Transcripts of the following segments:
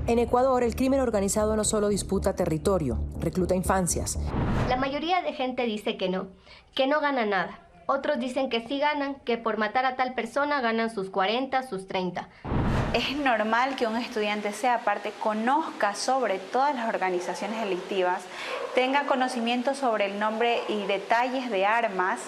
En Ecuador, el crimen organizado no solo disputa territorio, recluta infancias. La mayoría de gente dice que no gana nada. Otros dicen que sí ganan, que por matar a tal persona ganan sus 40, sus 30. Es normal que un estudiante sea parte, conozca sobre todas las organizaciones delictivas, tenga conocimiento sobre el nombre y detalles de armas.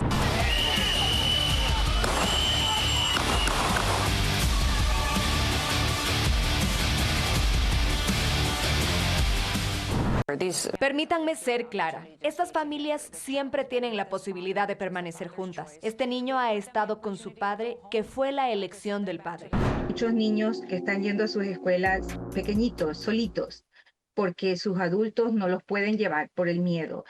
Permítanme ser clara. Estas familias siempre tienen la posibilidad de permanecer juntas. Este niño ha estado con su padre, que fue la elección del padre. Muchos niños que están yendo a sus escuelas pequeñitos, solitos, porque sus adultos no los pueden llevar por el miedo.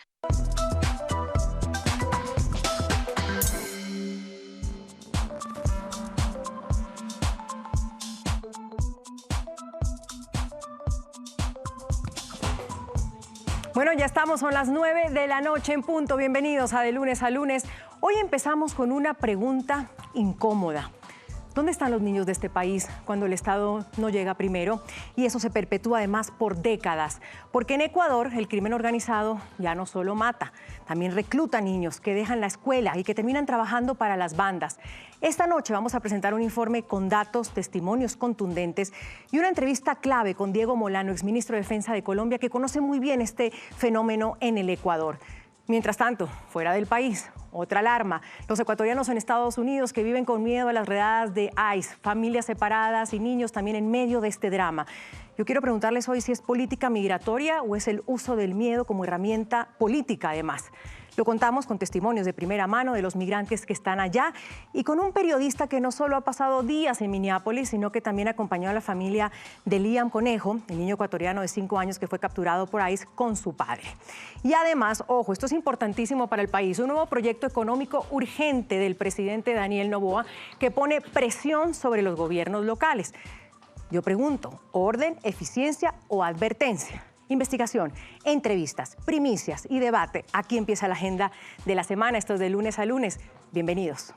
Bueno, ya estamos, son las 9 de la noche en punto. Bienvenidos a De Lunes a Lunes. Hoy empezamos con una pregunta incómoda. ¿Dónde están los niños de este país cuando el Estado no llega primero? Y eso se perpetúa además por décadas. Porque en Ecuador el crimen organizado ya no solo mata, también recluta niños que dejan la escuela y que terminan trabajando para las bandas. Esta noche vamos a presentar un informe con datos, testimonios contundentes y una entrevista clave con Diego Molano, exministro de Defensa de Colombia, que conoce muy bien este fenómeno en el Ecuador. Mientras tanto, fuera del país, otra alarma. Los ecuatorianos en Estados Unidos que viven con miedo a las redadas de ICE, familias separadas y niños también en medio de este drama. Yo quiero preguntarles hoy si es política migratoria o es el uso del miedo como herramienta política además. Lo contamos con testimonios de primera mano de los migrantes que están allá y con un periodista que no solo ha pasado días en Minneapolis, sino que también acompañó a la familia de Liam Conejo, el niño ecuatoriano de 5 años que fue capturado por ICE con su padre. Y además, ojo, esto es importantísimo para el país, un nuevo proyecto económico urgente del presidente Daniel Noboa que pone presión sobre los gobiernos locales. Yo pregunto, ¿orden, eficiencia o advertencia? Investigación, entrevistas, primicias y debate. Aquí empieza la agenda de la semana. Esto es De Lunes a Lunes. Bienvenidos.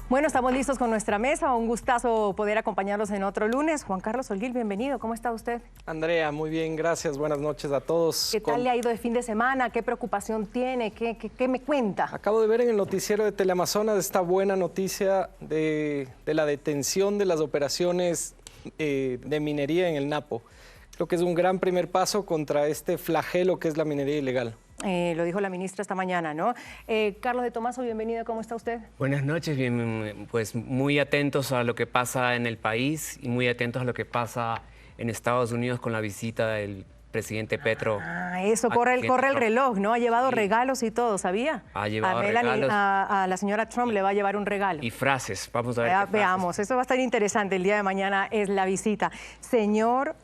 Bueno, estamos listos con nuestra mesa. Un gustazo poder acompañarlos en otro lunes. Juan Carlos Holguín, bienvenido. ¿Cómo está usted? Andrea, muy bien, gracias. Buenas noches a todos. ¿Qué tal le ha ido de fin de semana? ¿Qué preocupación tiene? ¿Qué me cuenta? Acabo de ver en el noticiero de Teleamazonas esta buena noticia de la detención de las operaciones de minería en el Napo. Creo que es un gran primer paso contra este flagelo que es la minería ilegal. Lo dijo la ministra esta mañana, ¿no? Carlos de Tomaso, bienvenido. ¿Cómo está usted? Buenas noches, bien, pues muy atentos a lo que pasa en el país y muy atentos a lo que pasa en Estados Unidos con la visita del presidente Petro. Eso, corre el reloj, ¿no? Ha llevado regalos y todo, ¿sabía? Ha llevado regalos. A la señora Trump le va a llevar un regalo. Y frases, vamos a ver. Veamos, eso va a estar interesante. El día de mañana es la visita. Señor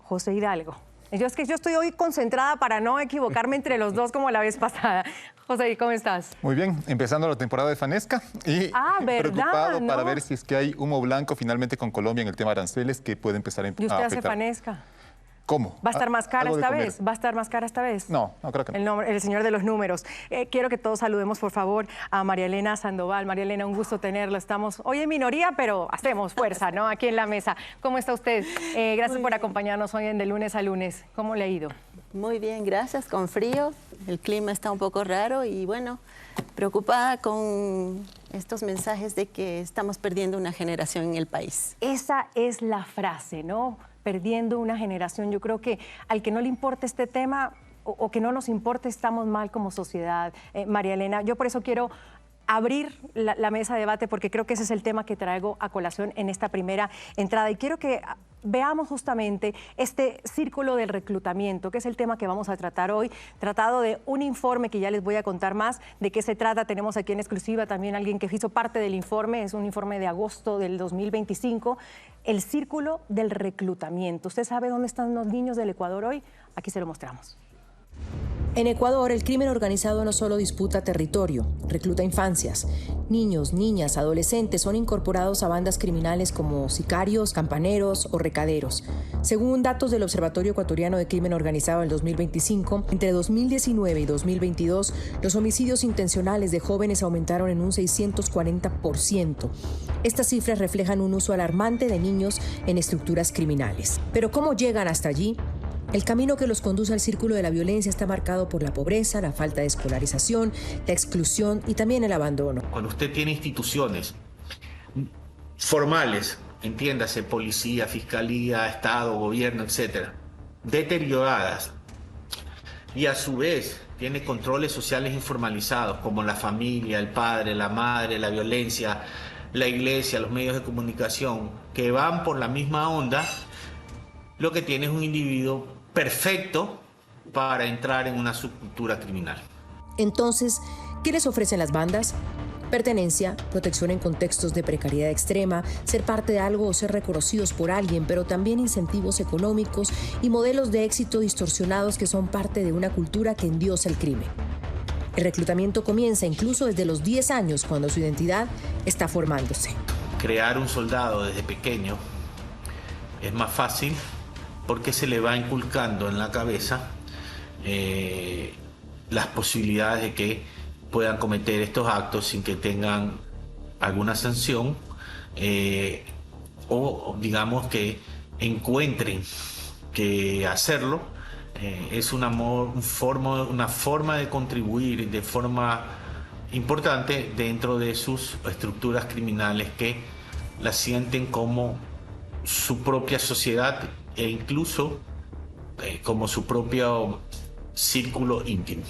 José Hidalgo. Yo estoy hoy concentrada para no equivocarme entre los dos como la vez pasada. José, ¿cómo estás? Muy bien, empezando la temporada de Fanesca y preocupado para ver si es que hay humo blanco finalmente con Colombia en el tema aranceles que puede empezar a afectar. ¿Y usted hace Fanesca? ¿Cómo? ¿Va a estar más cara esta vez? ¿Va a estar más cara esta vez? No, no creo que no. El señor de los números. Quiero que todos saludemos, por favor, a María Elena Sandoval. María Elena, un gusto tenerlo. Estamos hoy en minoría, pero hacemos fuerza, ¿no? Aquí en la mesa. ¿Cómo está usted? Gracias por acompañarnos hoy en De Lunes a Lunes. ¿Cómo le ha ido? Muy bien, gracias. Con frío, el clima está un poco raro y bueno, preocupada con estos mensajes de que estamos perdiendo una generación en el país. Esa es la frase, ¿no? Perdiendo una generación. Yo creo que al que no le importa este tema o que no nos importe, estamos mal como sociedad. María Elena, yo por eso quiero abrir la mesa de debate porque creo que ese es el tema que traigo a colación en esta primera entrada y quiero que veamos justamente este círculo del reclutamiento, que es el tema que vamos a tratar hoy, tratado de un informe que ya les voy a contar más de qué se trata. Tenemos aquí en exclusiva también alguien que hizo parte del informe, es un informe de agosto del 2025, el círculo del reclutamiento. ¿Usted sabe dónde están los niños del Ecuador hoy? Aquí se lo mostramos. En Ecuador, el crimen organizado no solo disputa territorio, recluta infancias. Niños, niñas, adolescentes son incorporados a bandas criminales como sicarios, campaneros o recaderos. Según datos del Observatorio Ecuatoriano de Crimen Organizado del 2025, entre 2019 y 2022, los homicidios intencionales de jóvenes aumentaron en un 640%. Estas cifras reflejan un uso alarmante de niños en estructuras criminales. Pero ¿cómo llegan hasta allí? El camino que los conduce al círculo de la violencia está marcado por la pobreza, la falta de escolarización, la exclusión y también el abandono. Cuando usted tiene instituciones formales, entiéndase, policía, fiscalía, Estado, gobierno, etcétera, deterioradas, y a su vez tiene controles sociales informalizados como la familia, el padre, la madre, la violencia, la iglesia, los medios de comunicación, que van por la misma onda, lo que tiene es un individuo perfecto para entrar en una subcultura criminal. Entonces, ¿qué les ofrecen las bandas? Pertenencia, protección en contextos de precariedad extrema, ser parte de algo o ser reconocidos por alguien, pero también incentivos económicos y modelos de éxito distorsionados que son parte de una cultura que endiosa el crimen. El reclutamiento comienza incluso desde los 10 años, cuando su identidad está formándose. Crear un soldado desde pequeño es más fácil porque se le va inculcando en la cabeza las posibilidades de que puedan cometer estos actos sin que tengan alguna sanción o digamos que encuentren que hacerlo es una forma de contribuir de forma importante dentro de sus estructuras criminales que la sienten como su propia sociedad e incluso como su propio círculo íntimo.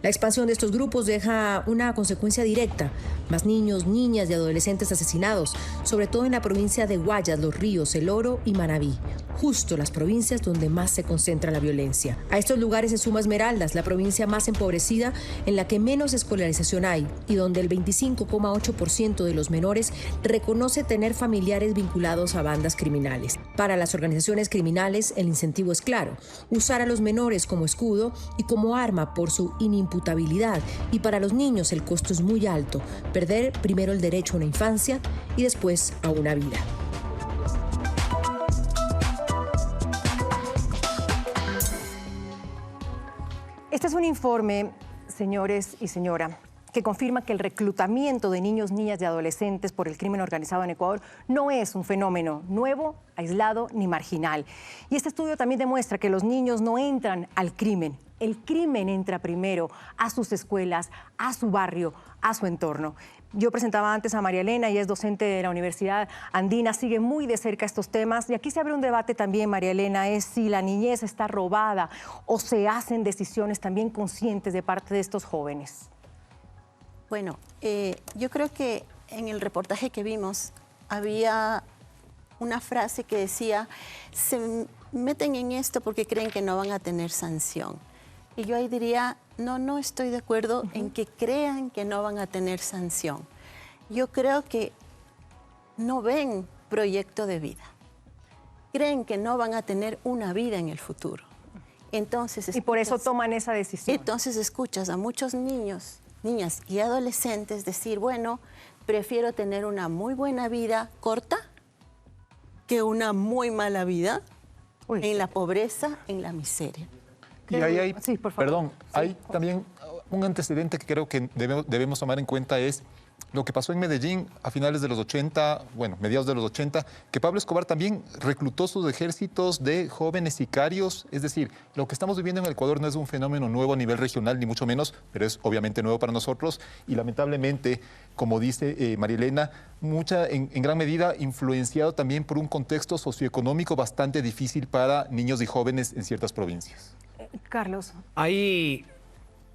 La expansión de estos grupos deja una consecuencia directa: más niños, niñas y adolescentes asesinados, sobre todo en la provincia de Guayas, Los Ríos, El Oro y Manabí, justo las provincias donde más se concentra la violencia. A estos lugares se suma Esmeraldas, la provincia más empobrecida, en la que menos escolarización hay y donde el 25,8% de los menores reconoce tener familiares vinculados a bandas criminales. Para las organizaciones criminales, el incentivo es claro: usar a los menores como escudo y como arma por su inimputabilidad, y para los niños el costo es muy alto: perder primero el derecho a una infancia y después a una vida. Este es un informe, señores y señora, que confirma que el reclutamiento de niños, niñas y adolescentes por el crimen organizado en Ecuador no es un fenómeno nuevo, aislado ni marginal. Y este estudio también demuestra que los niños no entran al crimen. El crimen entra primero a sus escuelas, a su barrio, a su entorno. Yo presentaba antes a María Elena, ella es docente de la Universidad Andina, sigue muy de cerca estos temas. Y aquí se abre un debate también, María Elena, es si la niñez está robada o se hacen decisiones también conscientes de parte de estos jóvenes. Bueno, yo creo que en el reportaje que vimos había una frase que decía: se meten en esto porque creen que no van a tener sanción. Y yo ahí diría, no estoy de acuerdo en que crean que no van a tener sanción. Yo creo que no ven proyecto de vida. Creen que no van a tener una vida en el futuro. Entonces, y por eso toman esa decisión. Entonces escuchas a muchos niños, niñas y adolescentes decir, bueno, prefiero tener una muy buena vida corta que una muy mala vida en la pobreza, en la miseria. Y ahí hay, sí, por favor. Perdón, sí, hay también un antecedente que creo que debemos tomar en cuenta, es lo que pasó en Medellín a finales de los 80, bueno, mediados de los 80, que Pablo Escobar también reclutó sus ejércitos de jóvenes sicarios. Es decir, lo que estamos viviendo en el Ecuador no es un fenómeno nuevo a nivel regional, ni mucho menos, pero es obviamente nuevo para nosotros y lamentablemente, como dice María Elena, en gran medida influenciado también por un contexto socioeconómico bastante difícil para niños y jóvenes en ciertas provincias. Carlos. Hay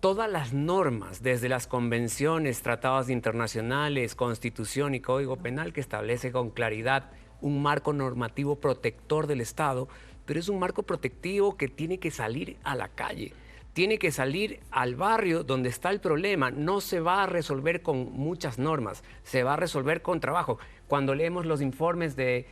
todas las normas, desde las convenciones, tratados internacionales, constitución y código penal, que establece con claridad un marco normativo protector del Estado, pero es un marco protectivo que tiene que salir a la calle, tiene que salir al barrio donde está el problema. No se va a resolver con muchas normas, se va a resolver con trabajo. Cuando leemos los informes de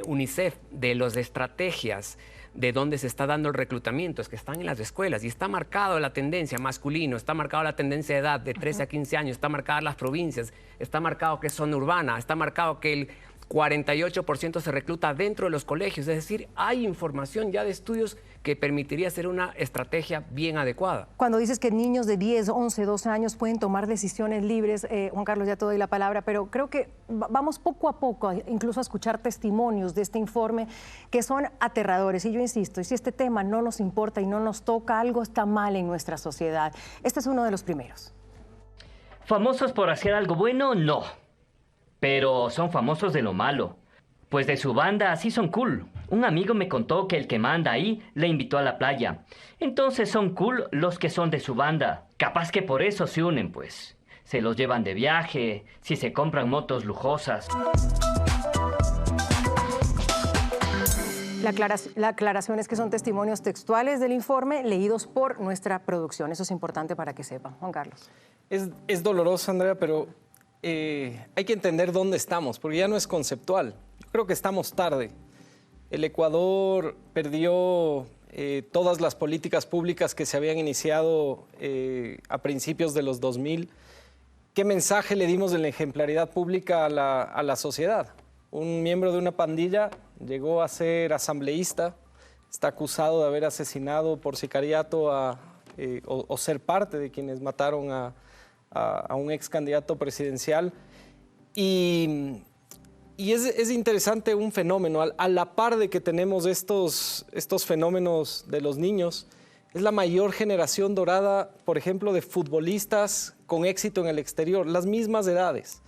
UNICEF, de las estrategias de dónde se está dando el reclutamiento, es que están en las escuelas y está marcado la tendencia masculino, está marcado la tendencia de edad de 13 a 15 años, está marcada las provincias, está marcado que es zona urbana, está marcado que el 48% se recluta dentro de los colegios. Es decir, hay información ya de estudios que permitiría hacer una estrategia bien adecuada. Cuando dices que niños de 10, 11, 12 años pueden tomar decisiones libres, Juan Carlos, ya te doy la palabra, pero creo que vamos poco a poco incluso a escuchar testimonios de este informe que son aterradores. Y yo insisto, y si este tema no nos importa y no nos toca, algo está mal en nuestra sociedad. Este es uno de los primeros. ¿Famosos por hacer algo bueno? No. Pero son famosos de lo malo. Pues de su banda sí son cool. Un amigo me contó que el que manda ahí le invitó a la playa. Entonces son cool los que son de su banda. Capaz que por eso se unen, pues. Se los llevan de viaje, si se compran motos lujosas. La aclaración es que son testimonios textuales del informe leídos por nuestra producción. Eso es importante para que sepan. Juan Carlos. Es doloroso, Andrea, pero hay que entender dónde estamos, porque ya no es conceptual. Yo creo que estamos tarde. El Ecuador perdió todas las políticas públicas que se habían iniciado a principios de los 2000. ¿Qué mensaje le dimos de la ejemplaridad pública a la sociedad? Un miembro de una pandilla llegó a ser asambleísta, está acusado de haber asesinado por sicariato o ser parte de quienes mataron a un ex candidato presidencial. Y es interesante un fenómeno, a la par de que tenemos estos fenómenos de los niños, es la mayor generación dorada, por ejemplo, de futbolistas con éxito en el exterior, las mismas edades.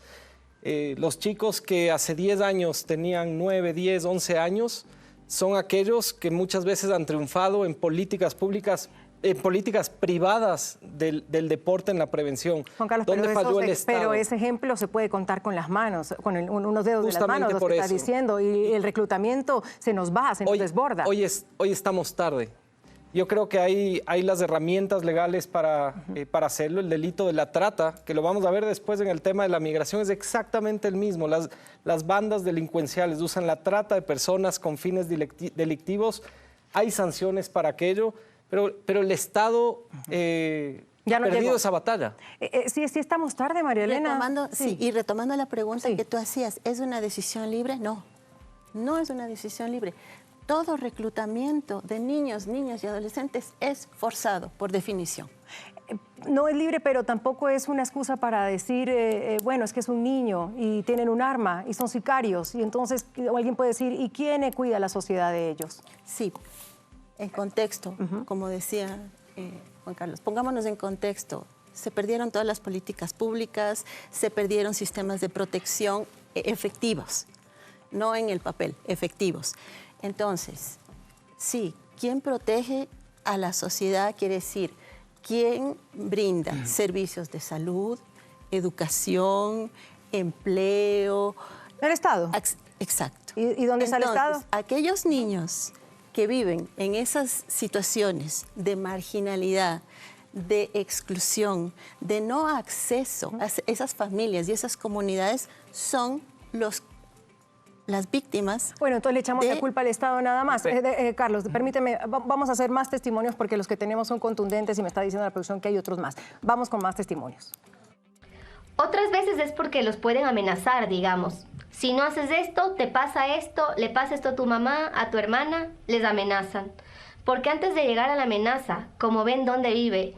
Los chicos que hace 10 años tenían 9, 10, 11 años, son aquellos que muchas veces han triunfado en políticas públicas, en políticas privadas del deporte en la prevención. Juan Carlos, ¿Dónde falló el Estado? Pero ese ejemplo se puede contar con las manos, con unos dedos de las manos, lo que está diciendo, y el reclutamiento se nos va, se nos desborda. Hoy estamos tarde. Yo creo que hay las herramientas legales para hacerlo. El delito de la trata, que lo vamos a ver después en el tema de la migración, es exactamente el mismo. Las bandas delincuenciales usan la trata de personas con fines delictivos. Hay sanciones para aquello, pero el Estado ya no ha perdido esa batalla. Sí estamos tarde, María Elena. Retomando la pregunta que tú hacías, ¿es una decisión libre? No, no es una decisión libre. Todo reclutamiento de niños, niñas y adolescentes es forzado, por definición. No es libre, pero tampoco es una excusa para decir, bueno, es que es un niño y tienen un arma y son sicarios. Y entonces alguien puede decir, ¿y quién cuida la sociedad de ellos? Sí, en contexto, como decía Juan Carlos, pongámonos en contexto. Se perdieron todas las políticas públicas, se perdieron sistemas de protección efectivos, no en el papel, efectivos. Entonces, sí, ¿quién protege a la sociedad? Quiere decir, ¿quién brinda servicios de salud, educación, empleo? El Estado. Exacto. ¿Y dónde está el Estado? Aquellos niños que viven en esas situaciones de marginalidad, de exclusión, de no acceso a esas familias y esas comunidades son las víctimas. Bueno, entonces le echamos la culpa al Estado nada más. Carlos, permíteme, vamos a hacer más testimonios porque los que tenemos son contundentes y me está diciendo la producción que hay otros más. Vamos con más testimonios. Otras veces es porque los pueden amenazar, digamos. Si no haces esto, te pasa esto, le pasa esto a tu mamá, a tu hermana, les amenazan. Porque antes de llegar a la amenaza, como ven dónde vive,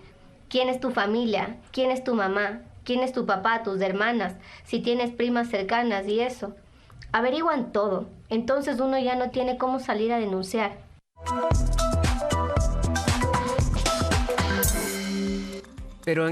quién es tu familia, quién es tu mamá, quién es tu papá, tus hermanas, si tienes primas cercanas y eso, averiguan todo, entonces uno ya no tiene cómo salir a denunciar. Pero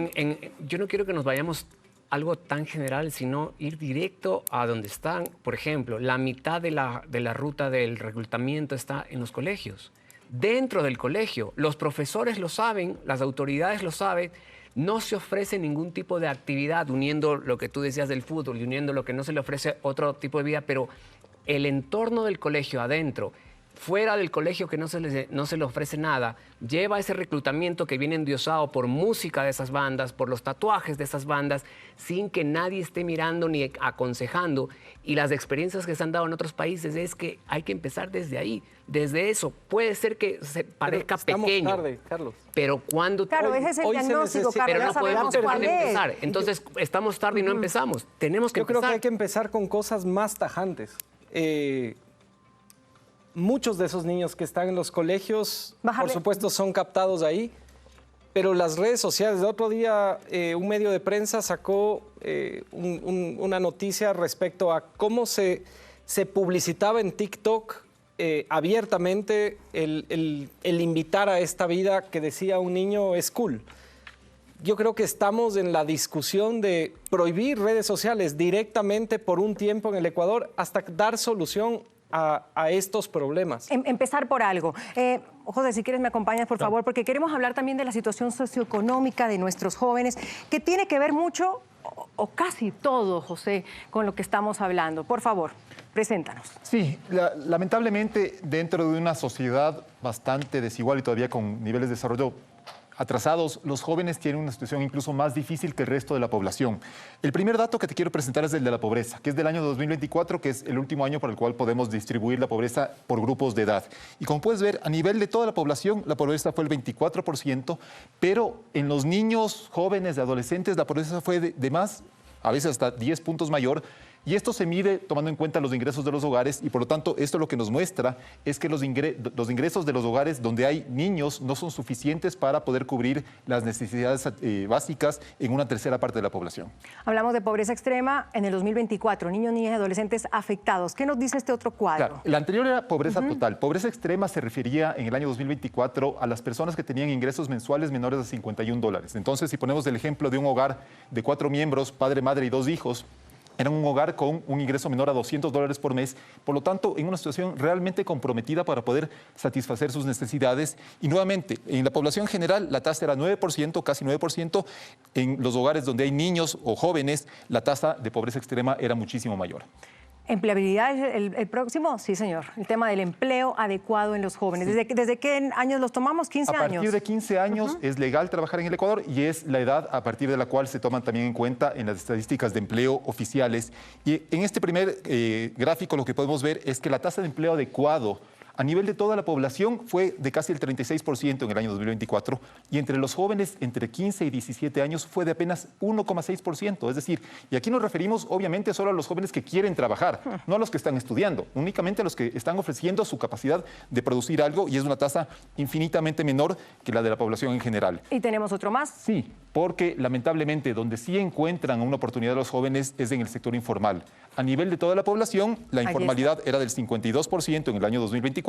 yo no quiero que nos vayamos a algo tan general, sino ir directo a donde están. Por ejemplo, la mitad de la ruta del reclutamiento está en los colegios. Dentro del colegio, los profesores lo saben, las autoridades lo saben, no se ofrece ningún tipo de actividad uniendo lo que tú decías del fútbol y uniendo lo que no se le ofrece otro tipo de vida, pero el entorno del colegio adentro, fuera del colegio que no se le ofrece nada, lleva ese reclutamiento que viene endiosado por música de esas bandas, por los tatuajes de esas bandas, sin que nadie esté mirando ni aconsejando. Y las experiencias que se han dado en otros países es que hay que empezar desde ahí, desde eso. Puede ser que se parezca pequeño, tarde, Carlos. pero cuando... Claro, ese es el diagnóstico, Carlos, pero ya no podemos sabemos cuál empezar. es. Entonces, estamos tarde y no empezamos. Tenemos que Yo empezar. creo que hay que empezar con cosas más tajantes. Muchos de esos niños que están en los colegios, por supuesto, son captados ahí, pero las redes sociales, el otro día un medio de prensa sacó una noticia respecto a cómo se publicitaba en TikTok abiertamente el invitar a esta vida que decía un niño es cool. Yo creo que estamos en la discusión de prohibir redes sociales directamente por un tiempo en el Ecuador hasta dar solución a estos problemas. Empezar por algo. José, si quieres me acompañas, por favor, porque queremos hablar también de la situación socioeconómica de nuestros jóvenes, que tiene que ver mucho, o casi todo, José, con lo que estamos hablando. Por favor, preséntanos. Sí, lamentablemente, dentro de una sociedad bastante desigual y todavía con niveles de desarrollo atrasados, los jóvenes tienen una situación incluso más difícil que el resto de la población. El primer dato que te quiero presentar es el de la pobreza, que es del año 2024, que es el último año por el cual podemos distribuir la pobreza por grupos de edad. Y como puedes ver, a nivel de toda la población, la pobreza fue el 24%, pero en los niños, jóvenes, de adolescentes, la pobreza fue de más, a veces hasta 10 puntos mayor. Y esto se mide tomando en cuenta los ingresos de los hogares y por lo tanto esto lo que nos muestra es que los ingresos de los hogares donde hay niños no son suficientes para poder cubrir las necesidades básicas en una tercera parte de la población. Hablamos de pobreza extrema en el 2024, niños, niñas y adolescentes afectados. ¿Qué nos dice este otro cuadro? Claro, la anterior era pobreza total. Pobreza extrema se refería en el año 2024 a las personas que tenían ingresos mensuales menores de $51. Entonces, si ponemos el ejemplo de un hogar de 4 miembros, padre, madre y 2 hijos, era un hogar con un ingreso menor a $200 por mes, por lo tanto, en una situación realmente comprometida para poder satisfacer sus necesidades. Y nuevamente, en la población general, la tasa era 9%, casi 9%. En los hogares donde hay niños o jóvenes, la tasa de pobreza extrema era muchísimo mayor. ¿Empleabilidad es el próximo? Sí, señor. El tema del empleo adecuado en los jóvenes. Sí. ¿Desde qué años los tomamos? 15 años. A partir de 15 años es legal trabajar en el Ecuador y es la edad a partir de la cual se toman también en cuenta en las estadísticas de empleo oficiales. Y en este primer gráfico lo que podemos ver es que la tasa de empleo adecuado a nivel de toda la población fue de casi el 36% en el año 2024 y entre los jóvenes entre 15 y 17 años fue de apenas 1,6%. Es decir, y aquí nos referimos obviamente solo a los jóvenes que quieren trabajar, no a los que están estudiando, únicamente a los que están ofreciendo su capacidad de producir algo y es una tasa infinitamente menor que la de la población en general. ¿Y tenemos otro más? Sí, porque lamentablemente donde sí encuentran una oportunidad los jóvenes es en el sector informal. A nivel de toda la población, la informalidad era del 52% en el año 2024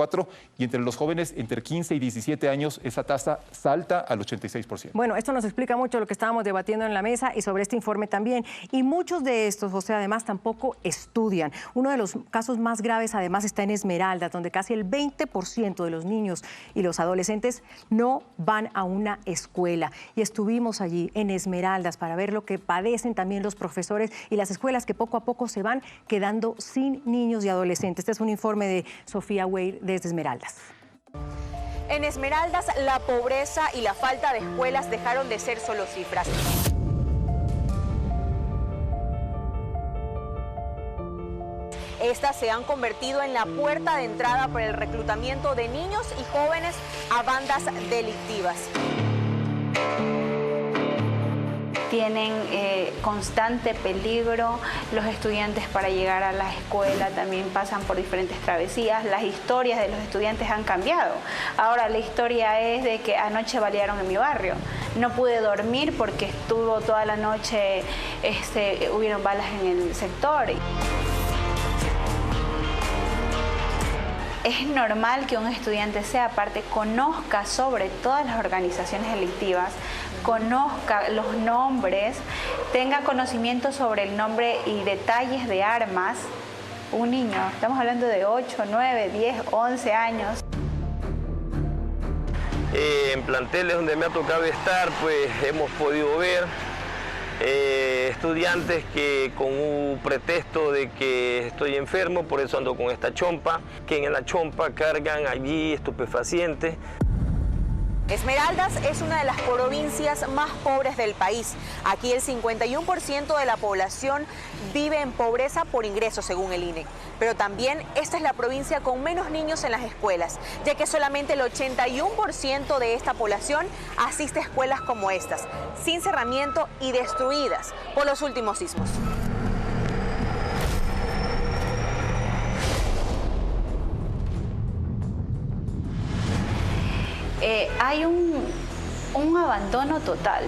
y entre los jóvenes entre 15 y 17 años esa tasa salta al 86%. Bueno, esto nos explica mucho lo que estábamos debatiendo en la mesa y sobre este informe también. Y muchos de estos, José, además tampoco estudian. Uno de los casos más graves además está en Esmeraldas, donde casi el 20% de los niños y los adolescentes no van a una escuela. Y estuvimos allí en Esmeraldas para ver lo que padecen también los profesores y las escuelas que poco a poco se van quedando sin niños y adolescentes. Este es un informe de Sofía Weir desde Esmeraldas. En Esmeraldas, la pobreza y la falta de escuelas dejaron de ser solo cifras. Estas se han convertido en la puerta de entrada para el reclutamiento de niños y jóvenes a bandas delictivas. Tienen constante peligro, los estudiantes para llegar a la escuela también pasan por diferentes travesías, las historias de los estudiantes han cambiado. Ahora la historia es de que anoche balearon en mi barrio, no pude dormir porque estuvo toda la noche, hubieron balas en el sector. Es normal que un estudiante sea aparte, conozca sobre todas las organizaciones delictivas, conozca los nombres, tenga conocimiento sobre el nombre y detalles de armas. Un niño, estamos hablando de 8, 9, 10, 11 años. En planteles donde me ha tocado estar, pues hemos podido ver Estudiantes que con un pretexto de que estoy enfermo, por eso ando con esta chompa, que en la chompa cargan allí estupefacientes. Esmeraldas es una de las provincias más pobres del país. Aquí el 51% de la población vive en pobreza por ingresos, según el INE. Pero también esta es la provincia con menos niños en las escuelas, ya que solamente el 81% de esta población asiste a escuelas como estas, sin cerramiento y destruidas por los últimos sismos. Hay un abandono total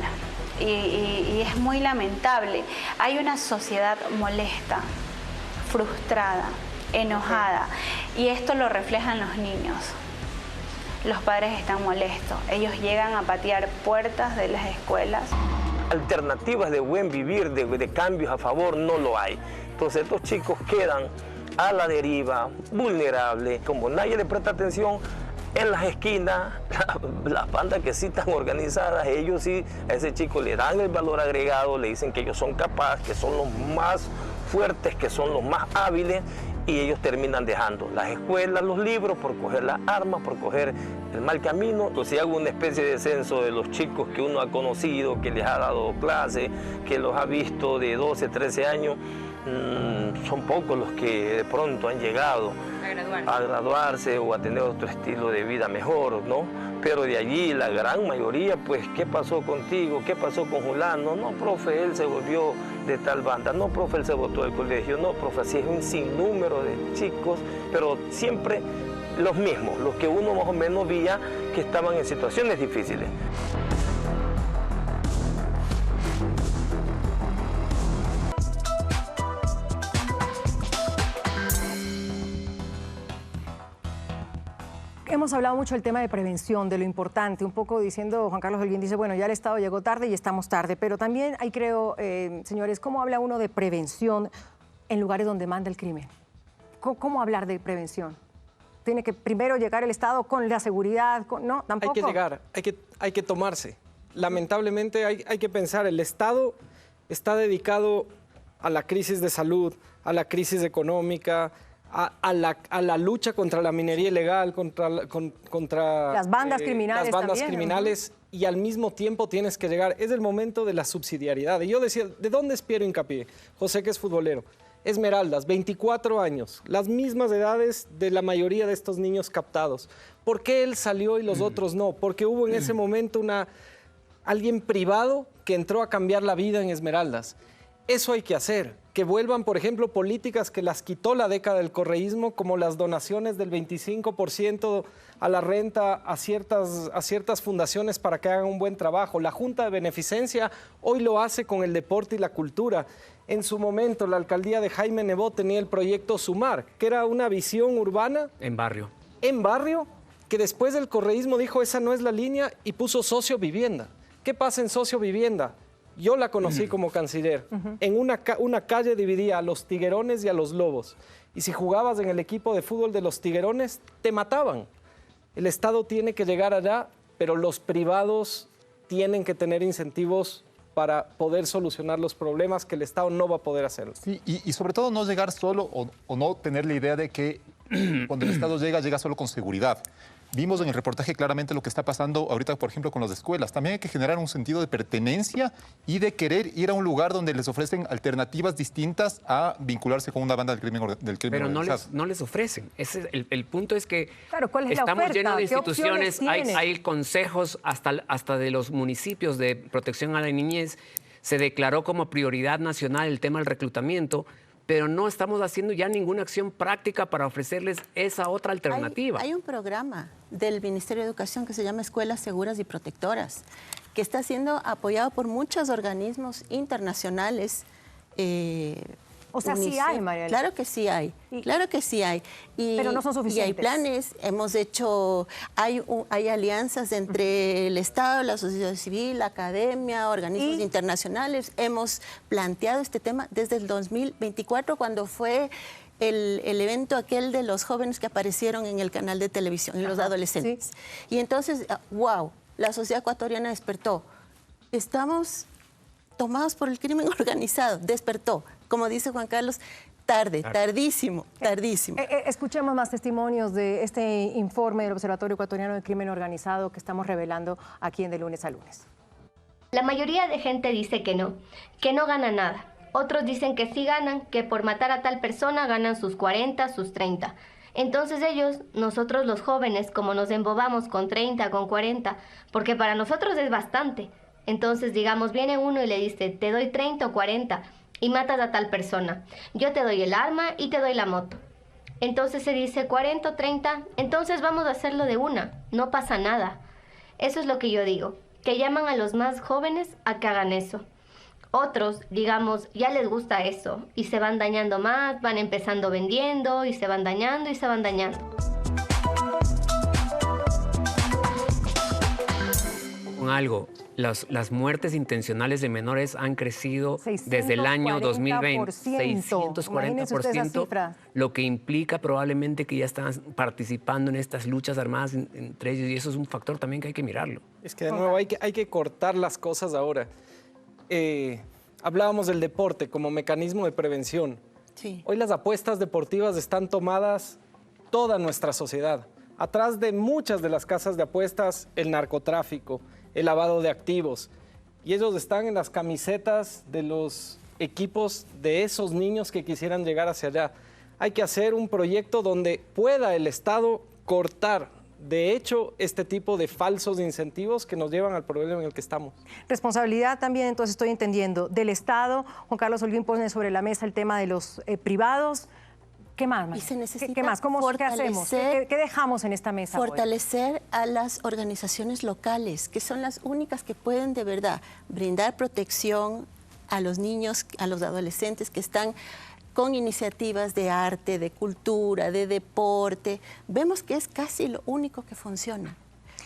y es muy lamentable. Hay una sociedad molesta, frustrada, enojada, y esto lo reflejan los niños. Los padres están molestos, ellos llegan a patear puertas de las escuelas. Alternativas de buen vivir, de cambios a favor, no lo hay. Entonces estos chicos quedan a la deriva, vulnerables, como nadie le presta atención. En las esquinas, las bandas que sí están organizadas, ellos sí, a ese chico le dan el valor agregado, le dicen que ellos son capaces, que son los más fuertes, que son los más hábiles, y ellos terminan dejando las escuelas, los libros, por coger las armas, por coger el mal camino. Entonces, si hago una especie de censo de los chicos que uno ha conocido, que les ha dado clase, que los ha visto de 12, 13 años, son pocos los que de pronto han llegado a graduarse o a tener otro estilo de vida mejor, ¿no? Pero de allí la gran mayoría, pues, ¿qué pasó contigo? ¿Qué pasó con Julano? No, profe, él se volvió de tal banda. No, profe, él se botó del colegio. No, profe, así es un sinnúmero de chicos, pero siempre los mismos, los que uno más o menos veía que estaban en situaciones difíciles. Hemos hablado mucho del tema de prevención, de lo importante, un poco diciendo, Juan Carlos Holguín dice, bueno, ya el Estado llegó tarde y estamos tarde, pero también ahí creo, señores, ¿cómo habla uno de prevención en lugares donde manda el crimen? ¿Cómo hablar de prevención? ¿Tiene que primero llegar el Estado con la seguridad? No, tampoco. Hay que llegar, hay que tomarse. Lamentablemente hay que pensar, el Estado está dedicado a la crisis de salud, a la crisis económica, a la lucha contra la minería ilegal, contra las bandas criminales, criminales, y al mismo tiempo tienes que llegar. Es el momento de la subsidiariedad. Y yo decía, ¿de dónde es Piero Hincapié? José, que es futbolero. Esmeraldas, 24 años, las mismas edades de la mayoría de estos niños captados. ¿Por qué él salió y los otros no? Porque hubo en ese momento alguien privado que entró a cambiar la vida en Esmeraldas. Eso hay que hacer, que vuelvan, por ejemplo, políticas que las quitó la década del correísmo, como las donaciones del 25% a la renta a ciertas fundaciones para que hagan un buen trabajo. La Junta de Beneficencia hoy lo hace con el deporte y la cultura. En su momento, la alcaldía de Jaime Nebot tenía el proyecto Sumar, que era una visión urbana. En barrio. En barrio, que después del correísmo dijo, esa no es la línea, y puso sociovivienda. ¿Qué pasa en sociovivienda? Yo la conocí como canciller. En una calle dividía a los tiguerones y a los lobos. Y si jugabas en el equipo de fútbol de los tiguerones, te mataban. El Estado tiene que llegar allá, pero los privados tienen que tener incentivos para poder solucionar los problemas que el Estado no va a poder hacer. Sí, y sobre todo no llegar solo o no tener la idea de que cuando el Estado llega solo con seguridad. Vimos en el reportaje claramente lo que está pasando ahorita, por ejemplo, con las escuelas. También hay que generar un sentido de pertenencia y de querer ir a un lugar donde les ofrecen alternativas distintas a vincularse con una banda del crimen Pero organizado. no les ofrecen. El punto es que claro, ¿cuál es estamos la oferta? llenos de ¿Qué instituciones, opciones hay consejos hasta de los municipios de protección a la niñez. Se declaró como prioridad nacional el tema del reclutamiento, pero no estamos haciendo ya ninguna acción práctica para ofrecerles esa otra alternativa. Hay un programa del Ministerio de Educación que se llama Escuelas Seguras y Protectoras, que está siendo apoyado por muchos organismos internacionales. O sea, sí hay, María Elena. Claro que sí hay, claro que sí hay. Pero no son suficientes. Y hay planes, hemos hecho, hay alianzas entre el Estado, la sociedad civil, la academia, organismos internacionales. Hemos planteado este tema desde el 2024, cuando fue el evento aquel de los jóvenes que aparecieron en el canal de televisión, y los adolescentes. Sí. Y entonces, wow, la sociedad ecuatoriana despertó. Estamos tomados por el crimen organizado. Despertó, como dice Juan Carlos, tardísimo. Escuchemos más testimonios de este informe del Observatorio Ecuatoriano de Crimen Organizado que estamos revelando aquí en De Lunes a Lunes. La mayoría de gente dice que no gana nada. Otros dicen que sí ganan, que por matar a tal persona ganan sus 40, sus 30. Entonces nosotros los jóvenes, como nos embobamos con 30, con 40, porque para nosotros es bastante. Entonces, digamos, viene uno y le dice, te doy 30 o 40 y matas a tal persona. Yo te doy el arma y te doy la moto. Entonces se dice 40 o 30, entonces vamos a hacerlo de una, no pasa nada. Eso es lo que yo digo, que llaman a los más jóvenes a que hagan eso. Otros, digamos, ya les gusta eso y se van dañando más, van empezando vendiendo y se van dañando y se van dañando. Con algo, las muertes intencionales de menores han crecido desde el año 2020, 640%, lo que implica probablemente que ya están participando en estas luchas armadas entre ellos, y eso es un factor también que hay que mirarlo. Es que de nuevo hay que cortar las cosas ahora. Hablábamos del deporte como mecanismo de prevención. Sí. Hoy las apuestas deportivas están tomadas toda nuestra sociedad. Atrás de muchas de las casas de apuestas, el narcotráfico, el lavado de activos. Y ellos están en las camisetas de los equipos de esos niños que quisieran llegar hacia allá. Hay que hacer un proyecto donde pueda el Estado cortar, de hecho, este tipo de falsos incentivos que nos llevan al problema en el que estamos. Responsabilidad también, entonces estoy entendiendo, del Estado. Juan Carlos Holguín pone sobre la mesa el tema de los privados. ¿Qué más? Y se necesita ¿Qué más? ¿Qué hacemos? ¿Qué dejamos en esta mesa? Fortalecer a las organizaciones locales, que son las únicas que pueden de verdad brindar protección a los niños, a los adolescentes que están con iniciativas de arte, de cultura, de deporte. Vemos que es casi lo único que funciona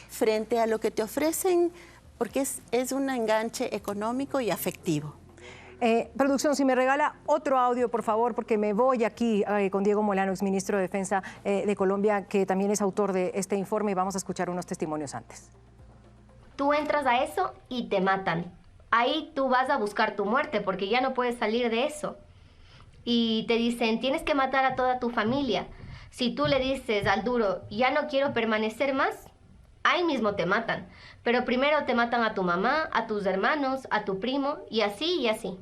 frente a lo que te ofrecen, porque es un enganche económico y afectivo. Producción, si me regala otro audio, por favor, porque me voy aquí con Diego Molano, exministro de Defensa de Colombia, que también es autor de este informe, y vamos a escuchar unos testimonios antes. Tú entras a eso y te matan. Ahí tú vas a buscar tu muerte porque ya no puedes salir de eso. Y te dicen, tienes que matar a toda tu familia. Si tú le dices al duro, ya no quiero permanecer más, ahí mismo te matan. Pero primero te matan a tu mamá, a tus hermanos, a tu primo, y así y así.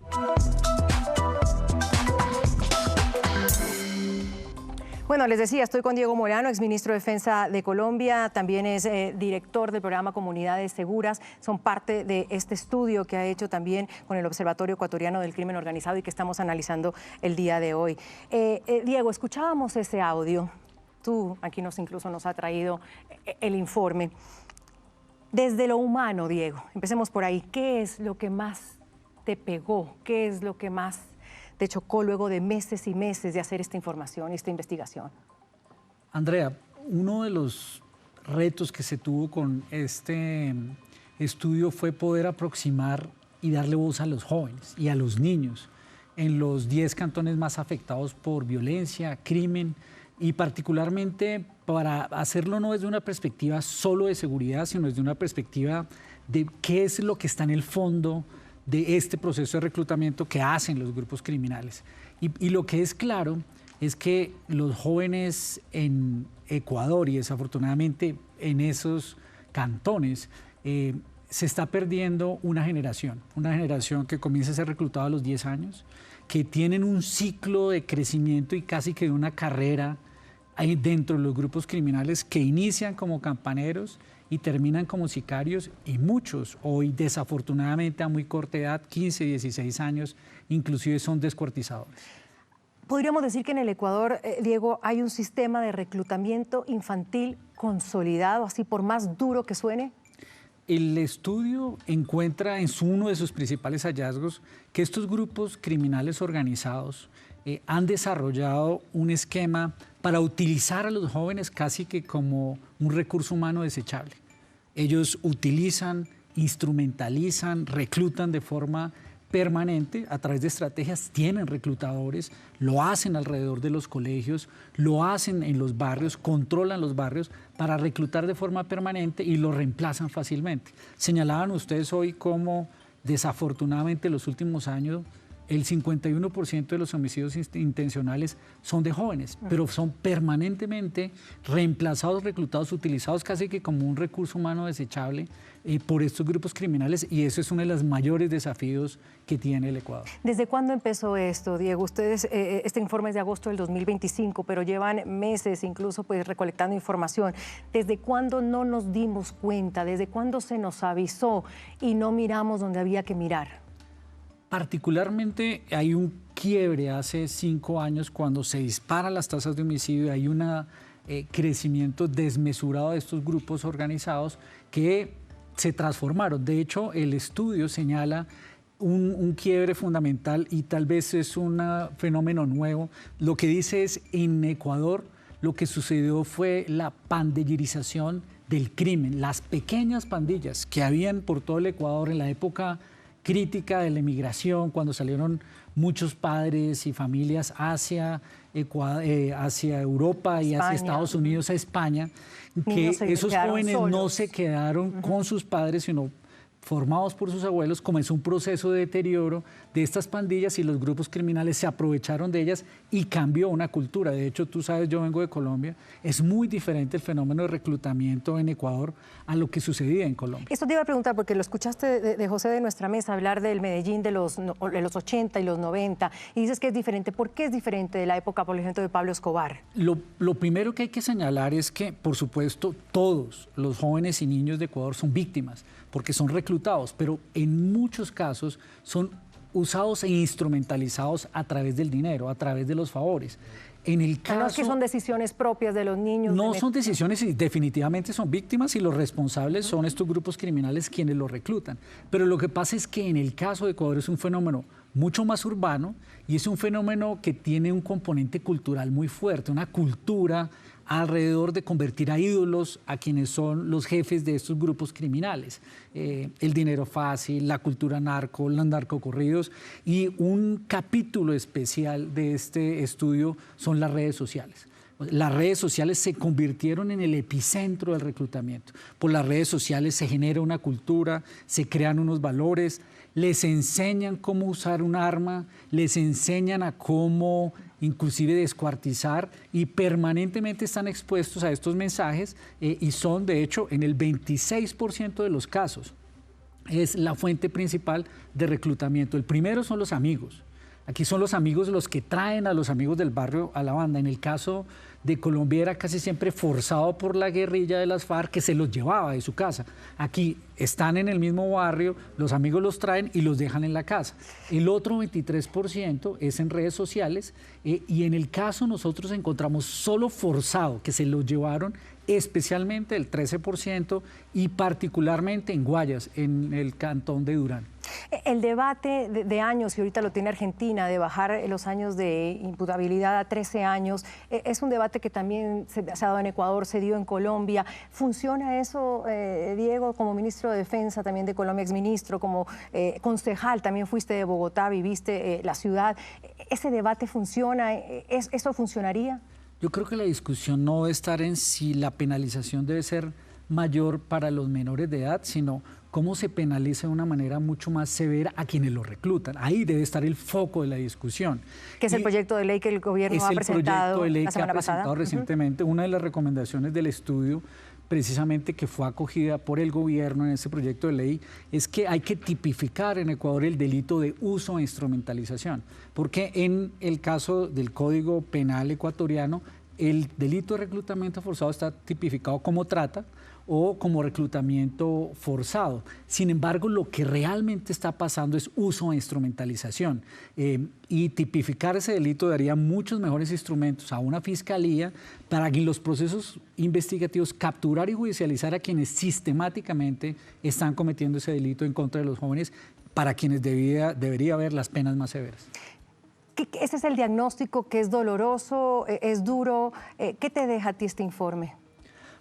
Bueno, les decía, estoy con Diego Molano, exministro de Defensa de Colombia, también es director del programa Comunidades Seguras, son parte de este estudio que ha hecho también con el Observatorio Ecuatoriano del Crimen Organizado y que estamos analizando el día de hoy. Diego, escuchábamos ese audio, tú aquí incluso nos ha traído el informe. Desde lo humano, Diego, empecemos por ahí, ¿qué es lo que más te pegó? ¿Qué es lo que más te chocó luego de meses y meses de hacer esta información y esta investigación? Andrea, uno de los retos que se tuvo con este estudio fue poder aproximar y darle voz a los jóvenes y a los niños en los 10 cantones más afectados por violencia, crimen, y particularmente para hacerlo no desde una perspectiva solo de seguridad, sino desde una perspectiva de qué es lo que está en el fondo de este proceso de reclutamiento que hacen los grupos criminales. Y lo que es claro es que los jóvenes en Ecuador y desafortunadamente en esos cantones se está perdiendo una generación que comienza a ser reclutada a los 10 años, que tienen un ciclo de crecimiento y casi que de una carrera ahí dentro de los grupos criminales que inician como campaneros y terminan como sicarios, y muchos hoy desafortunadamente a muy corta edad, 15, 16 años, inclusive son descuartizadores. ¿Podríamos decir que en el Ecuador, Diego, hay un sistema de reclutamiento infantil consolidado, así por más duro que suene? El estudio encuentra en uno de sus principales hallazgos que estos grupos criminales organizados han desarrollado un esquema para utilizar a los jóvenes casi que como un recurso humano desechable. Ellos utilizan, instrumentalizan, reclutan de forma permanente a través de estrategias, tienen reclutadores, lo hacen alrededor de los colegios, lo hacen en los barrios, controlan los barrios para reclutar de forma permanente y lo reemplazan fácilmente. Señalaban ustedes hoy cómo Desafortunadamente, en los últimos años, el 51% de los homicidios intencionales son de jóvenes, pero son permanentemente reemplazados, reclutados, utilizados casi que como un recurso humano desechable por estos grupos criminales, y eso es uno de los mayores desafíos que tiene el Ecuador. ¿Desde cuándo empezó esto, Diego? Ustedes, este informe es de agosto del 2025, pero llevan meses incluso pues recolectando información. ¿Desde cuándo no nos dimos cuenta? ¿Desde cuándo se nos avisó y no miramos donde había que mirar? Particularmente hay un quiebre hace 5 años cuando se disparan las tasas de homicidio y hay un crecimiento desmesurado de estos grupos organizados que se transformaron. De hecho, el estudio señala un quiebre fundamental y tal vez es un fenómeno nuevo. Lo que dice es, en Ecuador lo que sucedió fue la pandillerización del crimen. Las pequeñas pandillas que habían por todo el Ecuador en la época crítica de la emigración, cuando salieron muchos padres y familias hacia Europa y hacia Estados Unidos, a España, que esos jóvenes no se quedaron con sus padres, sino formados por sus abuelos. Comenzó un proceso de deterioro de estas pandillas y los grupos criminales se aprovecharon de ellas y cambió una cultura. De hecho, tú sabes, yo vengo de Colombia, es muy diferente el fenómeno de reclutamiento en Ecuador a lo que sucedía en Colombia. Esto te iba a preguntar, porque lo escuchaste de José de nuestra mesa hablar del Medellín de los 80 y los 90, y dices que es diferente. ¿Por qué es diferente de la época, por ejemplo, de Pablo Escobar? Lo primero que hay que señalar es que, por supuesto, todos los jóvenes y niños de Ecuador son víctimas, porque son reclutados, pero en muchos casos son usados e instrumentalizados a través del dinero, a través de los favores. En el caso, no es que son decisiones propias de los niños. No son decisiones y definitivamente son víctimas y los responsables son estos grupos criminales quienes los reclutan. Pero lo que pasa es que en el caso de Ecuador es un fenómeno mucho más urbano y es un fenómeno que tiene un componente cultural muy fuerte, una cultura alrededor de convertir a ídolos a quienes son los jefes de estos grupos criminales. El dinero fácil, la cultura narco, los narcocorridos, y un capítulo especial de este estudio son las redes sociales. Las redes sociales se convirtieron en el epicentro del reclutamiento. Por las redes sociales se genera una cultura, se crean unos valores, les enseñan cómo usar un arma, les enseñan a cómo inclusive descuartizar, y permanentemente están expuestos a estos mensajes y son, de hecho, en el 26% de los casos, es la fuente principal de reclutamiento. El primero son los amigos. Aquí son los amigos los que traen a los amigos del barrio a la banda. En el caso de Colombia era casi siempre forzado por la guerrilla de las FARC que se los llevaba de su casa. Aquí están en el mismo barrio, los amigos los traen y los dejan en la casa. El otro 23% es en redes sociales y en el caso nosotros encontramos solo forzado, que se los llevaron especialmente el 13% y particularmente en Guayas, en el cantón de Durán. El debate de años, y ahorita lo tiene Argentina, de bajar los años de imputabilidad a 13 años, es un debate que también se ha dado en Ecuador, se dio en Colombia. ¿Funciona eso, Diego, como ministro de Defensa también de Colombia, exministro, como concejal, también fuiste de Bogotá, viviste la ciudad? ¿Ese debate funciona? ¿Eso funcionaría? Yo creo que la discusión no debe estar en si la penalización debe ser mayor para los menores de edad, sino cómo se penaliza de una manera mucho más severa a quienes lo reclutan. Ahí debe estar el foco de la discusión. ¿Qué es el proyecto de ley que el gobierno ha presentado la semana pasada? Recientemente. Una de las recomendaciones del estudio, precisamente que fue acogida por el gobierno en ese proyecto de ley, es que hay que tipificar en Ecuador el delito de uso e instrumentalización, porque en el caso del Código Penal ecuatoriano, el delito de reclutamiento forzado está tipificado como trata o como reclutamiento forzado. Sin embargo, lo que realmente está pasando es uso e instrumentalización. Y tipificar ese delito daría muchos mejores instrumentos a una fiscalía para que en los procesos investigativos capturar y judicializar a quienes sistemáticamente están cometiendo ese delito en contra de los jóvenes, para quienes debería haber las penas más severas. Ese es el diagnóstico, que es doloroso, es duro. ¿Qué te deja a ti este informe?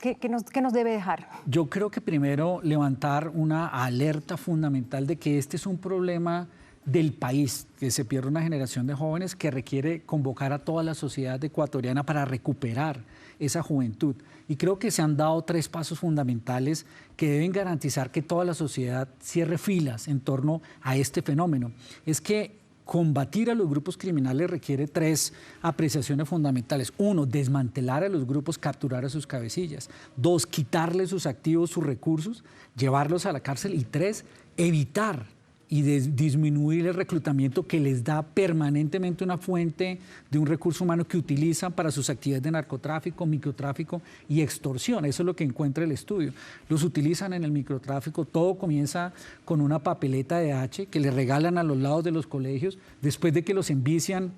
¿Qué nos debe dejar? Yo creo que primero levantar una alerta fundamental de que este es un problema del país, que se pierde una generación de jóvenes, que requiere convocar a toda la sociedad ecuatoriana para recuperar esa juventud. Y creo que se han dado 3 pasos fundamentales que deben garantizar que toda la sociedad cierre filas en torno a este fenómeno. Es que combatir a los grupos criminales requiere 3 apreciaciones fundamentales. 1, desmantelar a los grupos, capturar a sus cabecillas. 2, quitarles sus activos, sus recursos, llevarlos a la cárcel. Y 3, evitar y disminuir el reclutamiento que les da permanentemente una fuente de un recurso humano que utilizan para sus actividades de narcotráfico, microtráfico y extorsión. Eso es lo que encuentra el estudio. Los utilizan en el microtráfico. Todo comienza con una papeleta de H que les regalan a los lados de los colegios. Después de que los envician,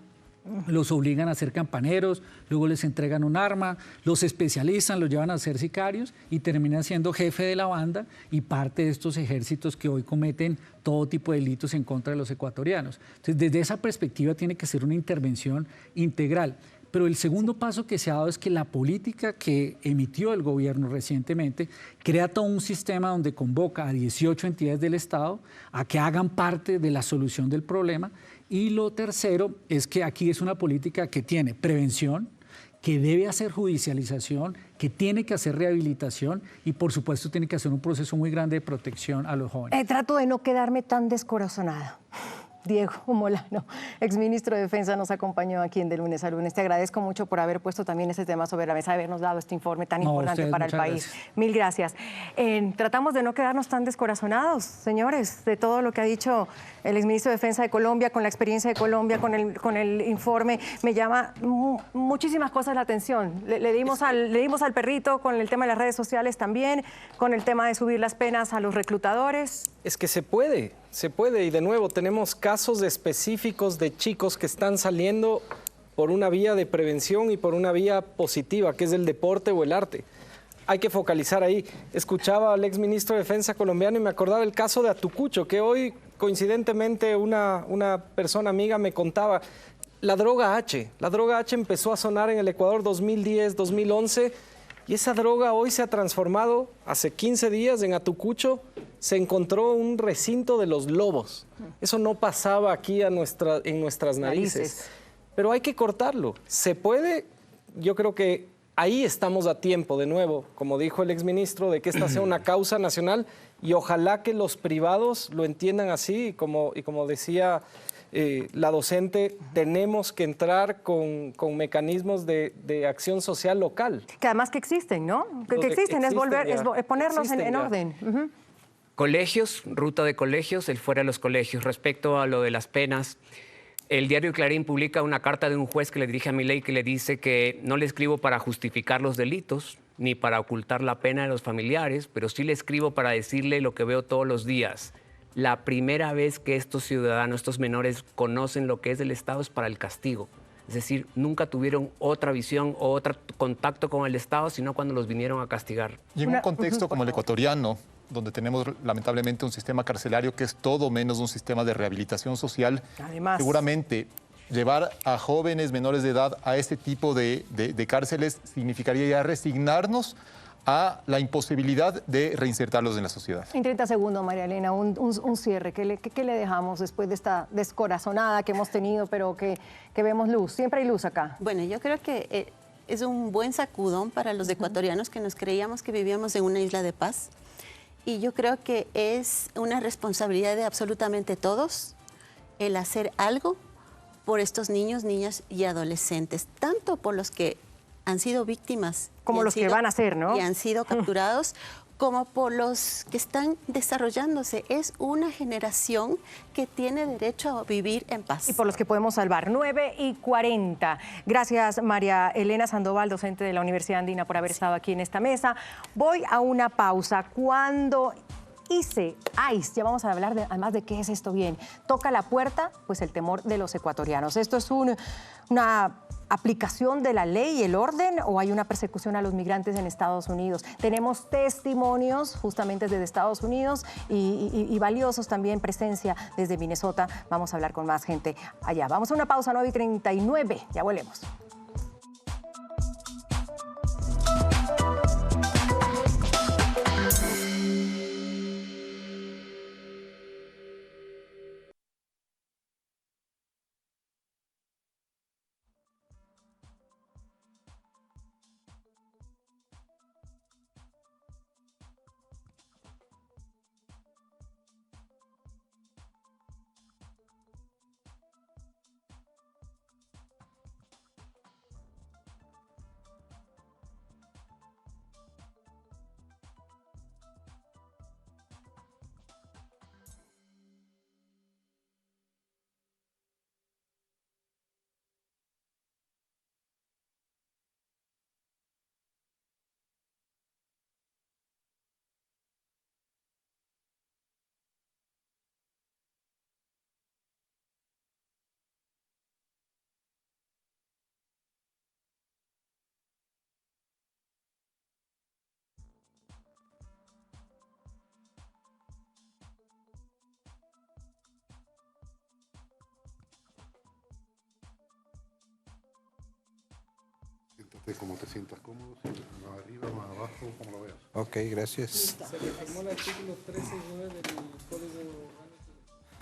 los obligan a ser campaneros, luego les entregan un arma, los especializan, los llevan a ser sicarios y terminan siendo jefe de la banda y parte de estos ejércitos que hoy cometen todo tipo de delitos en contra de los ecuatorianos. Entonces, desde esa perspectiva tiene que ser una intervención integral. Pero el segundo paso que se ha dado es que la política que emitió el gobierno recientemente crea todo un sistema donde convoca a 18 entidades del Estado a que hagan parte de la solución del problema. Y lo tercero es que aquí es una política que tiene prevención, que debe hacer judicialización, que tiene que hacer rehabilitación y, por supuesto, tiene que hacer un proceso muy grande de protección a los jóvenes. Trato de no quedarme tan descorazonada. Diego Molano, exministro de Defensa, nos acompañó aquí en De Lunes a Lunes. Te agradezco mucho por haber puesto también ese tema sobre la mesa, habernos dado este informe tan importante para el país. Gracias. Mil gracias. Tratamos de no quedarnos tan descorazonados, señores, de todo lo que ha dicho el exministro de Defensa de Colombia, con la experiencia de Colombia, con el informe. Me llama muchísimas cosas la atención. Le dimos al perrito con el tema de las redes sociales también, con el tema de subir las penas a los reclutadores. Es que se puede, y de nuevo tenemos casos específicos de chicos que están saliendo por una vía de prevención y por una vía positiva, que es el deporte o el arte. Hay que focalizar ahí. Escuchaba al exministro de Defensa colombiano y me acordaba el caso de Atucucho, que hoy coincidentemente una persona amiga me contaba. La droga H empezó a sonar en el Ecuador 2010, 2011, y esa droga hoy se ha transformado, hace 15 días en Atucucho, se encontró un recinto de los lobos. Eso no pasaba aquí en nuestras narices. Pero hay que cortarlo. ¿Se puede? Yo creo que ahí estamos a tiempo, de nuevo, como dijo el exministro, de que esta sea una causa nacional y ojalá que los privados lo entiendan así, y como decía la docente, tenemos que entrar con mecanismos de acción social local. Que además que existen, ¿no? Que existen, es ponerlos en orden. Colegios, ruta de colegios, el fuera de los colegios. Respecto a lo de las penas, el diario Clarín publica una carta de un juez que le dirige a Milei que le dice que no le escribo para justificar los delitos ni para ocultar la pena de los familiares, pero sí le escribo para decirle lo que veo todos los días. La primera vez que estos ciudadanos, estos menores, conocen lo que es el Estado es para el castigo. Es decir, nunca tuvieron otra visión o otro contacto con el Estado, sino cuando los vinieron a castigar. Y en un contexto como el ecuatoriano, donde tenemos lamentablemente un sistema carcelario que es todo menos un sistema de rehabilitación social, además, seguramente llevar a jóvenes menores de edad a este tipo de cárceles significaría ya resignarnos a la imposibilidad de reinsertarlos en la sociedad. En 30 segundos, María Elena, un cierre. ¿Qué le dejamos después de esta descorazonada que hemos tenido, pero que vemos luz? Siempre hay luz acá. Bueno, yo creo que es un buen sacudón para los ecuatorianos que nos creíamos que vivíamos en una isla de paz. Y yo creo que es una responsabilidad de absolutamente todos el hacer algo por estos niños, niñas y adolescentes, tanto por los que han sido víctimas como los que van a ser, ¿no? Y han sido capturados, como por los que están desarrollándose. Es una generación que tiene derecho a vivir en paz. Y por los que podemos salvar. 9:40. Gracias, María Elena Sandoval, docente de la Universidad Andina, por haber estado aquí en esta mesa. Voy a una pausa. Cuando ICE, ya vamos a hablar además de qué es esto bien. Toca la puerta, pues el temor de los ecuatorianos. ¿Esto es una aplicación de la ley y el orden o hay una persecución a los migrantes en Estados Unidos? Tenemos testimonios justamente desde Estados Unidos y valiosos también, presencia desde Minnesota. Vamos a hablar con más gente allá. Vamos a una pausa, 9:39. Ya volvemos. De cómo te sientas cómodo, si más arriba, más abajo, como lo veas. Ok, gracias. Se reformó el artículo 13.9 del Código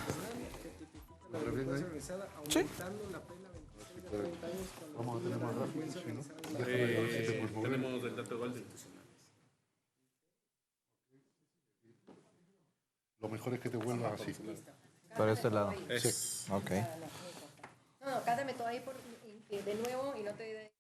Penal que tipifica la delincuencia organizada, aumentando la pena a 26 a 30 años cuando vamos a tener más rápido, si no. Tenemos el dato igual. Lo mejor es que te vuelvas así. Por este lado. Sí. Ok. No, cántame todo ahí de nuevo y no te...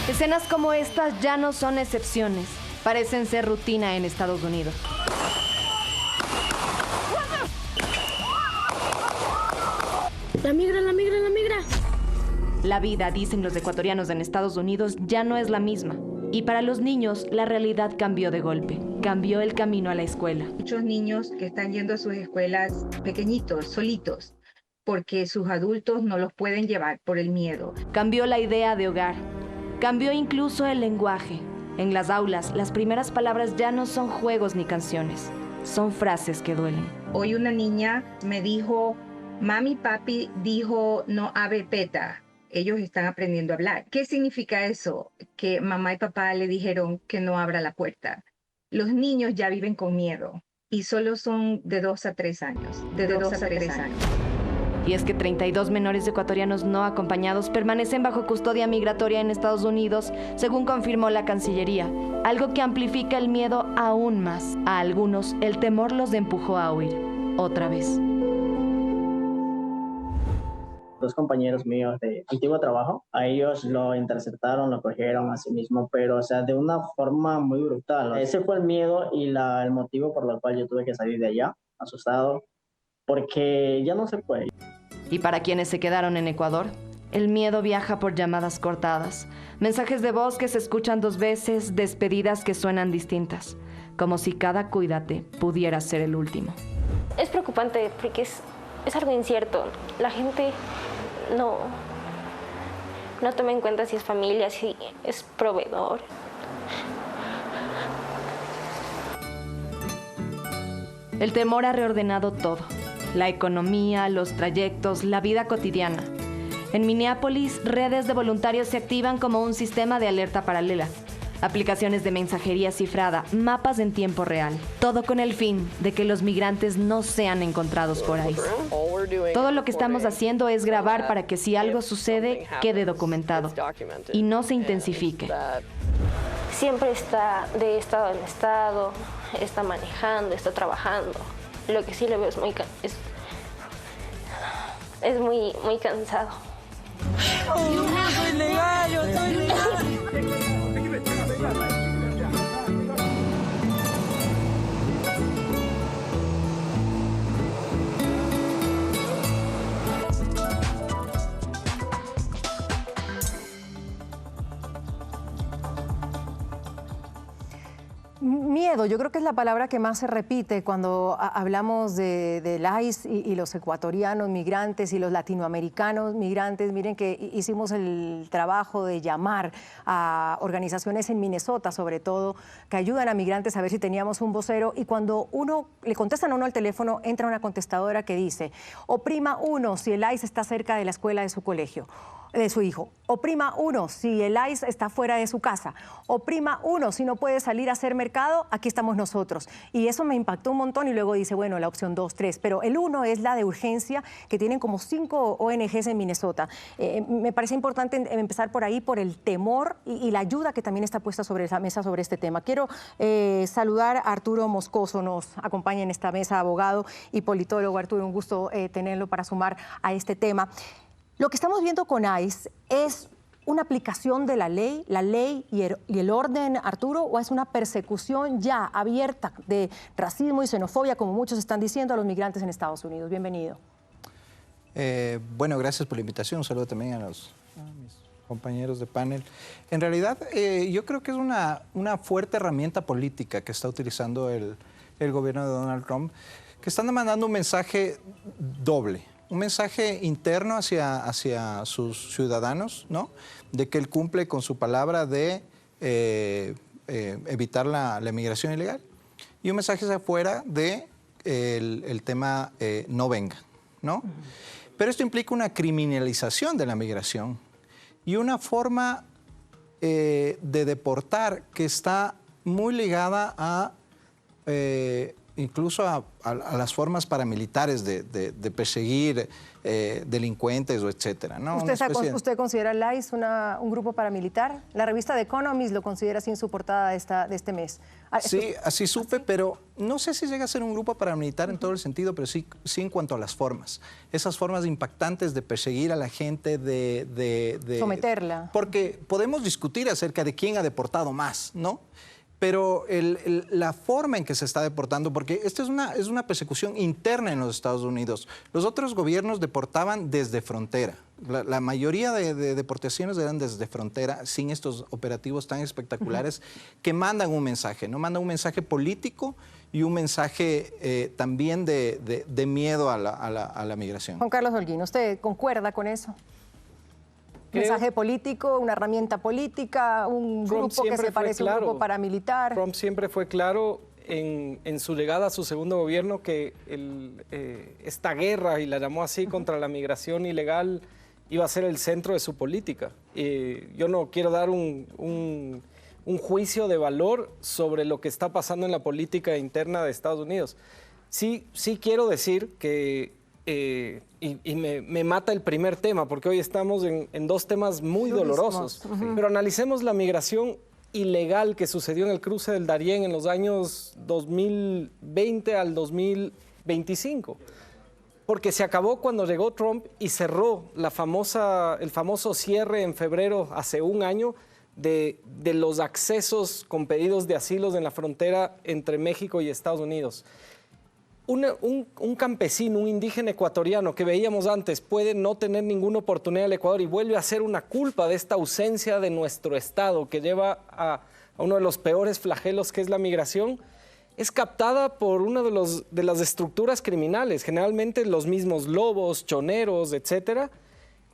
Escenas como estas ya no son excepciones, parecen ser rutina en Estados Unidos. La migra, la migra, la migra. La vida, dicen los ecuatorianos en Estados Unidos, ya no es la misma. Y para los niños, la realidad cambió de golpe. Cambió el camino a la escuela. Muchos niños que están yendo a sus escuelas pequeñitos, solitos, porque sus adultos no los pueden llevar por el miedo. Cambió la idea de hogar. Cambió incluso el lenguaje. En las aulas, las primeras palabras ya no son juegos ni canciones. Son frases que duelen. Hoy una niña me dijo, mami, papi dijo no ave peta. Ellos están aprendiendo a hablar. ¿Qué significa eso? Que mamá y papá le dijeron que no abra la puerta. Los niños ya viven con miedo y solo son de 2 a 3 años. De 2 a 3 años. Y es que 32 menores ecuatorianos no acompañados permanecen bajo custodia migratoria en Estados Unidos, según confirmó la Cancillería, algo que amplifica el miedo aún más. A algunos, el temor los empujó a huir, otra vez. 2 compañeros míos de antiguo trabajo, a ellos lo interceptaron, lo cogieron a sí mismo, pero o sea, de una forma muy brutal. Ese fue el miedo y el motivo por el cual yo tuve que salir de allá, asustado, porque ya no se puede. Y para quienes se quedaron en Ecuador, el miedo viaja por llamadas cortadas, mensajes de voz que se escuchan 2 veces, despedidas que suenan distintas, como si cada cuídate pudiera ser el último. Es preocupante porque es algo incierto. La gente no toma en cuenta si es familia, si es proveedor. El temor ha reordenado todo. La economía, los trayectos, la vida cotidiana. En Minneapolis, redes de voluntarios se activan como un sistema de alerta paralela. Aplicaciones de mensajería cifrada, mapas en tiempo real. Todo con el fin de que los migrantes no sean encontrados por ahí. Todo lo que estamos haciendo es grabar para que si algo sucede, quede documentado y no se intensifique. Siempre está de estado en estado, está manejando, está trabajando. Lo que sí le veo es muy cansado. Yo soy legal, yo soy legal. Miedo, yo creo que es la palabra que más se repite cuando hablamos del ICE y los ecuatorianos migrantes y los latinoamericanos migrantes. Miren que hicimos el trabajo de llamar a organizaciones en Minnesota, sobre todo, que ayudan a migrantes a ver si teníamos un vocero. Y cuando le contestan a uno al teléfono, entra una contestadora que dice, oprima 1 si el ICE está cerca de la escuela de su colegio. de su hijo. Oprima 1 si el ICE está fuera de su casa. Oprima 1 si no puede salir a hacer mercado, aquí estamos nosotros. Y eso me impactó un montón y luego dice, bueno, la opción 2, 3. Pero el 1 es la de urgencia que tienen como 5 ONGs en Minnesota. Me parece importante empezar por ahí, por el temor y la ayuda que también está puesta sobre la mesa sobre este tema. Quiero saludar a Arturo Moscoso, nos acompaña en esta mesa, abogado y politólogo. Arturo, un gusto tenerlo para sumar a este tema. Lo que estamos viendo con ICE es una aplicación de la ley y el orden, Arturo, o es una persecución ya abierta de racismo y xenofobia, como muchos están diciendo, a los migrantes en Estados Unidos. Bienvenido. Bueno, gracias por la invitación. Un saludo también a mis compañeros de panel. En realidad, yo creo que es una fuerte herramienta política que está utilizando el gobierno de Donald Trump, que están mandando un mensaje doble. Un mensaje interno hacia sus ciudadanos, ¿no? De que él cumple con su palabra de evitar la inmigración ilegal. Y un mensaje hacia afuera de el tema no venga, ¿no? Pero esto implica una criminalización de la migración y una forma de deportar que está muy ligada a incluso a las formas paramilitares de perseguir delincuentes o etcétera, ¿no? ¿Usted considera el ICE un grupo paramilitar? La revista The Economist lo considera así en su portada de este mes. Sí, así supe, pero no sé si llega a ser un grupo paramilitar en todo el sentido, pero sí en cuanto a las formas. Esas formas impactantes de perseguir a la gente, de someterla. Porque podemos discutir acerca de quién ha deportado más, ¿no? Pero la forma en que se está deportando, porque esta es una persecución interna en los Estados Unidos. Los otros gobiernos deportaban desde frontera. La mayoría de deportaciones eran desde frontera, sin estos operativos tan espectaculares que mandan un mensaje, ¿no? Mandan un mensaje político y un mensaje también de miedo a la migración. Juan Carlos Holguín, ¿usted concuerda con eso? Mensaje político, una herramienta política, un grupo que se parece a un grupo paramilitar. Trump siempre fue claro en su llegada a su segundo gobierno que esta guerra, y la llamó así, contra la migración ilegal, iba a ser el centro de su política. Yo no quiero dar un juicio de valor sobre lo que está pasando en la política interna de Estados Unidos. Sí quiero decir que y me mata el primer tema, porque hoy estamos en dos temas muy dolorosos. Pero analicemos la migración ilegal que sucedió en el cruce del Darién en los años 2020 al 2025. Porque se acabó cuando llegó Trump y cerró el famoso cierre en febrero, hace un año, de los accesos con pedidos de asilos en la frontera entre México y Estados Unidos. Un campesino, un indígena ecuatoriano que veíamos antes puede no tener ninguna oportunidad en el Ecuador y vuelve a ser una culpa de esta ausencia de nuestro Estado que lleva a uno de los peores flagelos que es la migración, es captada por una de las estructuras criminales, generalmente los mismos lobos, choneros, etcétera,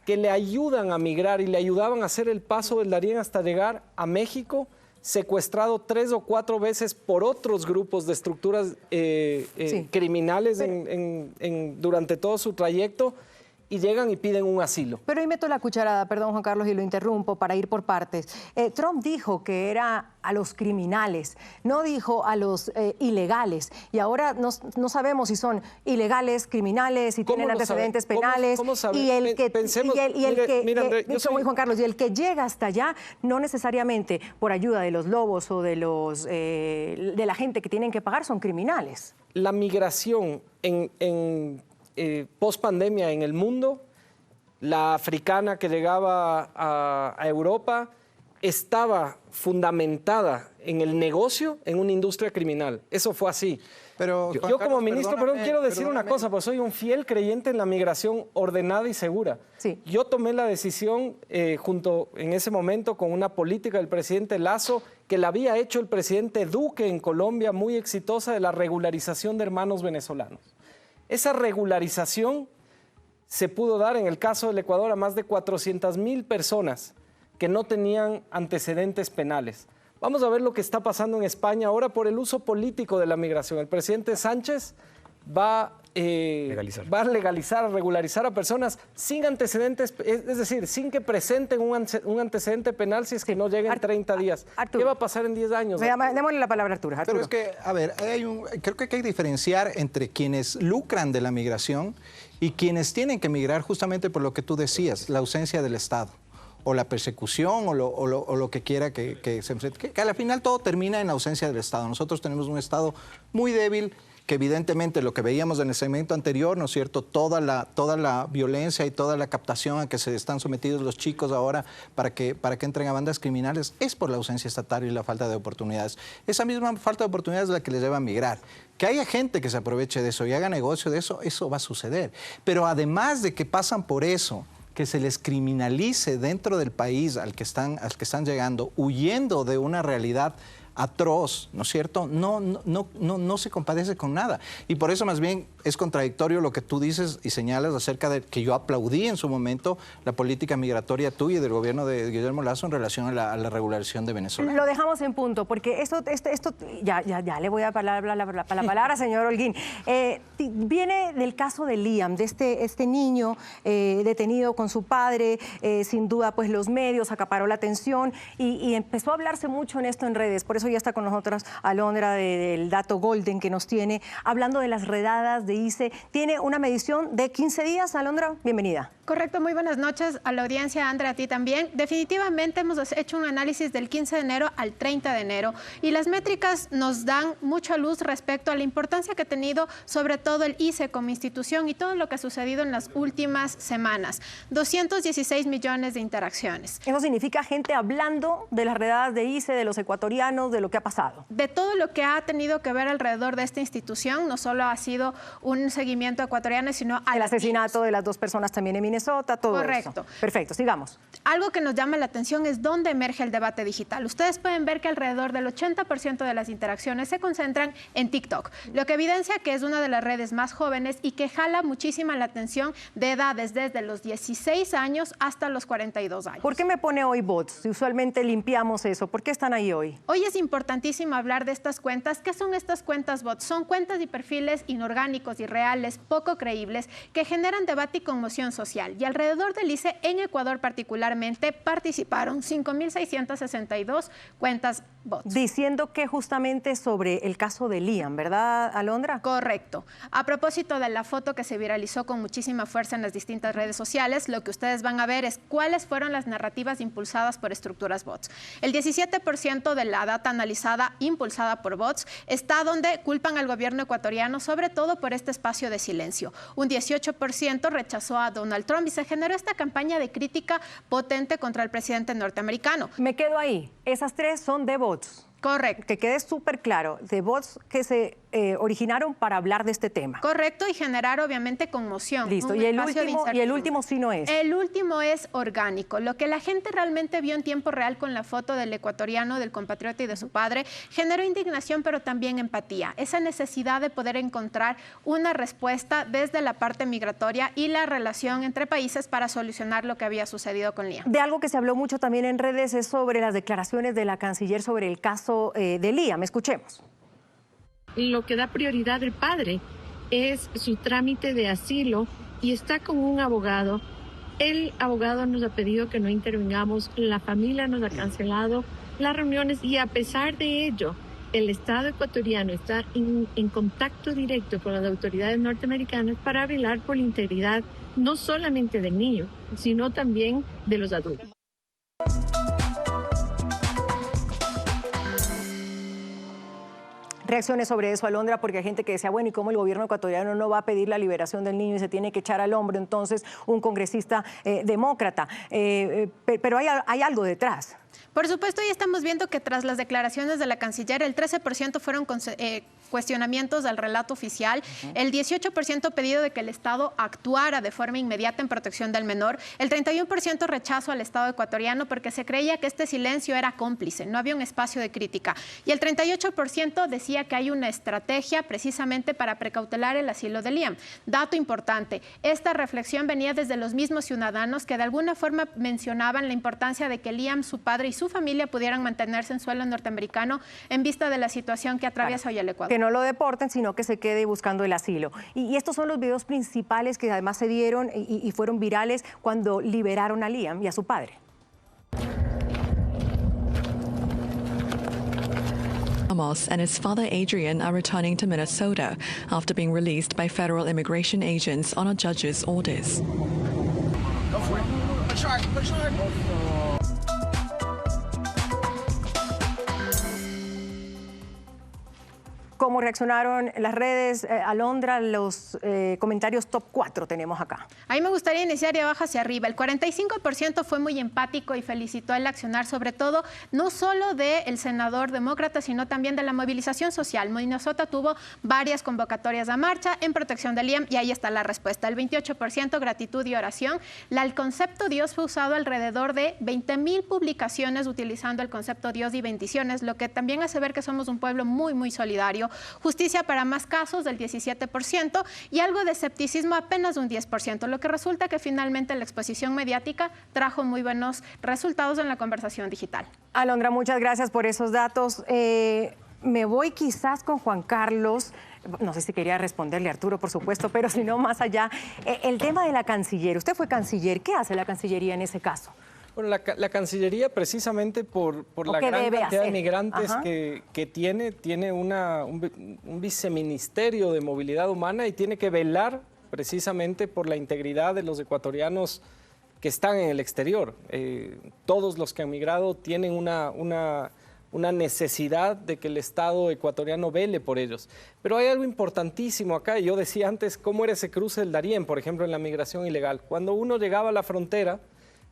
que le ayudan a migrar y le ayudaban a hacer el paso del Darién hasta llegar a México, secuestrado 3 o 4 veces por otros grupos de estructuras criminales durante todo su trayecto, y llegan y piden un asilo. Pero ahí meto la cucharada, perdón Juan Carlos, y lo interrumpo para ir por partes. Trump dijo que era a los criminales, no dijo a los ilegales. Y ahora no sabemos si son ilegales, criminales, si tienen antecedentes penales. ¿Cómo y el que Juan Carlos, y el que llega hasta allá, no necesariamente por ayuda de los lobos o de la gente que tienen que pagar, son criminales. La migración post pandemia en el mundo, la africana que llegaba a Europa, estaba fundamentada en el negocio, en una industria criminal. Eso fue así. Pero yo como ministro, quiero decir una cosa, pues soy un fiel creyente en la migración ordenada y segura. Sí. Yo tomé la decisión junto en ese momento con una política del presidente Lasso que la había hecho el presidente Duque en Colombia, muy exitosa, de la regularización de hermanos venezolanos. Esa regularización se pudo dar en el caso del Ecuador a más de 400,000 personas que no tenían antecedentes penales. Vamos a ver lo que está pasando en España ahora por el uso político de la migración. El presidente Sánchez va va a legalizar, a regularizar a personas sin antecedentes, es decir, sin que presenten un antecedente penal si es que no lleguen 30 días. Arturo. ¿Qué va a pasar en 10 años? Démosle la palabra a Arturo. Pero es que, a ver, creo que hay que diferenciar entre quienes lucran de la migración y quienes tienen que migrar justamente por lo que tú decías, la ausencia del Estado, o la persecución, o lo que quiera que se enfrente. Que al final todo termina en ausencia del Estado. Nosotros tenemos un Estado muy débil, que evidentemente lo que veíamos en el segmento anterior, ¿no es cierto? Toda la violencia y toda la captación a que se están sometidos los chicos ahora para que entren a bandas criminales es por la ausencia estatal y la falta de oportunidades. Esa misma falta de oportunidades es la que les lleva a migrar. Que haya gente que se aproveche de eso y haga negocio de eso, eso va a suceder. Pero además de que pasan por eso, que se les criminalice dentro del país al que están llegando, huyendo de una realidad atroz, ¿no es cierto? No se compadece con nada. Y por eso más bien es contradictorio lo que tú dices y señalas acerca de que yo aplaudí en su momento la política migratoria tuya y del gobierno de Guillermo Lasso en relación a la regularización de Venezuela. Lo dejamos en punto, porque esto ya le voy a la palabra, señor Holguín. Viene del caso de Liam, de este niño detenido con su padre, sin duda pues los medios acaparó la atención y empezó a hablarse mucho en esto en redes. Por eso ya está con nosotros Alondra del Dato Golden, que nos tiene hablando de las redadas de ICE. Tiene una medición de 15 días. Alondra, bienvenida. Correcto, muy buenas noches a la audiencia, Andrea, a ti también. Definitivamente hemos hecho un análisis del 15 de enero al 30 de enero y las métricas nos dan mucha luz respecto a la importancia que ha tenido sobre todo el ICE como institución y todo lo que ha sucedido en las últimas semanas. 216 millones de interacciones. Eso significa gente hablando de las redadas de ICE, de los ecuatorianos, de lo que ha pasado. De todo lo que ha tenido que ver alrededor de esta institución, no solo ha sido un seguimiento ecuatoriano, sino el asesinato de las dos personas también en Minnesota, todo Correcto. eso. Perfecto, sigamos. Algo que nos llama la atención es dónde emerge el debate digital. Ustedes pueden ver que alrededor del 80% de las interacciones se concentran en TikTok, lo que evidencia que es una de las redes más jóvenes y que jala muchísima la atención de edades desde los 16 años hasta los 42 años. ¿Por qué me pone hoy bots? Si usualmente limpiamos eso, ¿por qué están ahí hoy? Hoy es importantísimo hablar de estas cuentas. ¿Qué son estas cuentas bots? Son cuentas y perfiles inorgánicos, irreales, poco creíbles, que generan debate y conmoción social. Y alrededor del ICE, en Ecuador particularmente, participaron 5.662 cuentas bots. Diciendo que justamente sobre el caso de Liam, ¿verdad, Alondra? Correcto. A propósito de la foto que se viralizó con muchísima fuerza en las distintas redes sociales, lo que ustedes van a ver es cuáles fueron las narrativas impulsadas por estructuras bots. El 17% de la data analizada impulsada por bots está donde culpan al gobierno ecuatoriano, sobre todo por este espacio de silencio. Un 18% rechazó a Donald Trump y se generó esta campaña de crítica potente contra el presidente norteamericano. Me quedo ahí. Esas tres son de bots. Correcto. Que quede súper claro, de bots que se originaron para hablar de este tema. Correcto, y generar obviamente conmoción. Listo, y el último sí no es. El último es orgánico. Lo que la gente realmente vio en tiempo real con la foto del ecuatoriano, del compatriota y de su padre, generó indignación, pero también empatía. Esa necesidad de poder encontrar una respuesta desde la parte migratoria y la relación entre países para solucionar lo que había sucedido con Liam. De algo que se habló mucho también en redes es sobre las declaraciones de la canciller sobre el caso de Liam. Escuchemos. Lo que da prioridad el padre es su trámite de asilo y está con un abogado. El abogado nos ha pedido que no intervengamos, la familia nos ha cancelado las reuniones y a pesar de ello, el Estado ecuatoriano está en contacto directo con las autoridades norteamericanas para velar por la integridad no solamente del niño, sino también de los adultos. Reacciones sobre eso, Alondra, porque hay gente que decía, bueno, ¿y cómo el gobierno ecuatoriano no va a pedir la liberación del niño y se tiene que echar al hombro entonces un congresista demócrata? Pero hay algo detrás. Por supuesto, ya estamos viendo que tras las declaraciones de la canciller, el 13% fueron cuestionamientos al relato oficial, el 18% pedido de que el Estado actuara de forma inmediata en protección del menor, el 31% rechazo al Estado ecuatoriano porque se creía que este silencio era cómplice, no había un espacio de crítica, y el 38% decía que hay una estrategia precisamente para precautelar el asilo de Liam. Dato importante, esta reflexión venía desde los mismos ciudadanos que de alguna forma mencionaban la importancia de que Liam, su padre y su su familia pudieran mantenerse en suelo norteamericano en vista de la situación que atraviesa hoy el Ecuador. Que no lo deporten, sino que se quede buscando el asilo. Y estos son los videos principales que además se dieron y fueron virales cuando liberaron a Liam y a su padre. Amos and his father Adrian are returning to Minnesota after being released by federal immigration agents on a judge's orders. ¿Cómo reaccionaron las redes? Alondra, los comentarios top 4 tenemos acá. A mí me gustaría iniciar de abajo hacia arriba. El 45% fue muy empático y felicitó el accionar, sobre todo, no solo del senador demócrata, sino también de la movilización social. Minnesota tuvo varias convocatorias a marcha en protección de Liam y ahí está la respuesta. El 28% gratitud y oración. El concepto Dios fue usado alrededor de 20,000 publicaciones utilizando el concepto Dios y bendiciones, lo que también hace ver que somos un pueblo muy, muy solidario. Justicia para más casos del 17% y algo de escepticismo apenas un 10%, lo que resulta que finalmente la exposición mediática trajo muy buenos resultados en la conversación digital. Alondra, muchas gracias por esos datos. Me voy quizás con Juan Carlos. No sé si quería responderle a Arturo, por supuesto, pero si no, más allá. El tema de la Canciller. Usted fue canciller. ¿Qué hace la Cancillería en ese caso? Bueno, la Cancillería, precisamente por la gran cantidad de migrantes que tiene un viceministerio de movilidad humana y tiene que velar precisamente por la integridad de los ecuatorianos que están en el exterior. Todos los que han migrado tienen una necesidad de que el Estado ecuatoriano vele por ellos. Pero hay algo importantísimo acá. Yo decía antes cómo era ese cruce del Darién, por ejemplo, en la migración ilegal. Cuando uno llegaba a la frontera,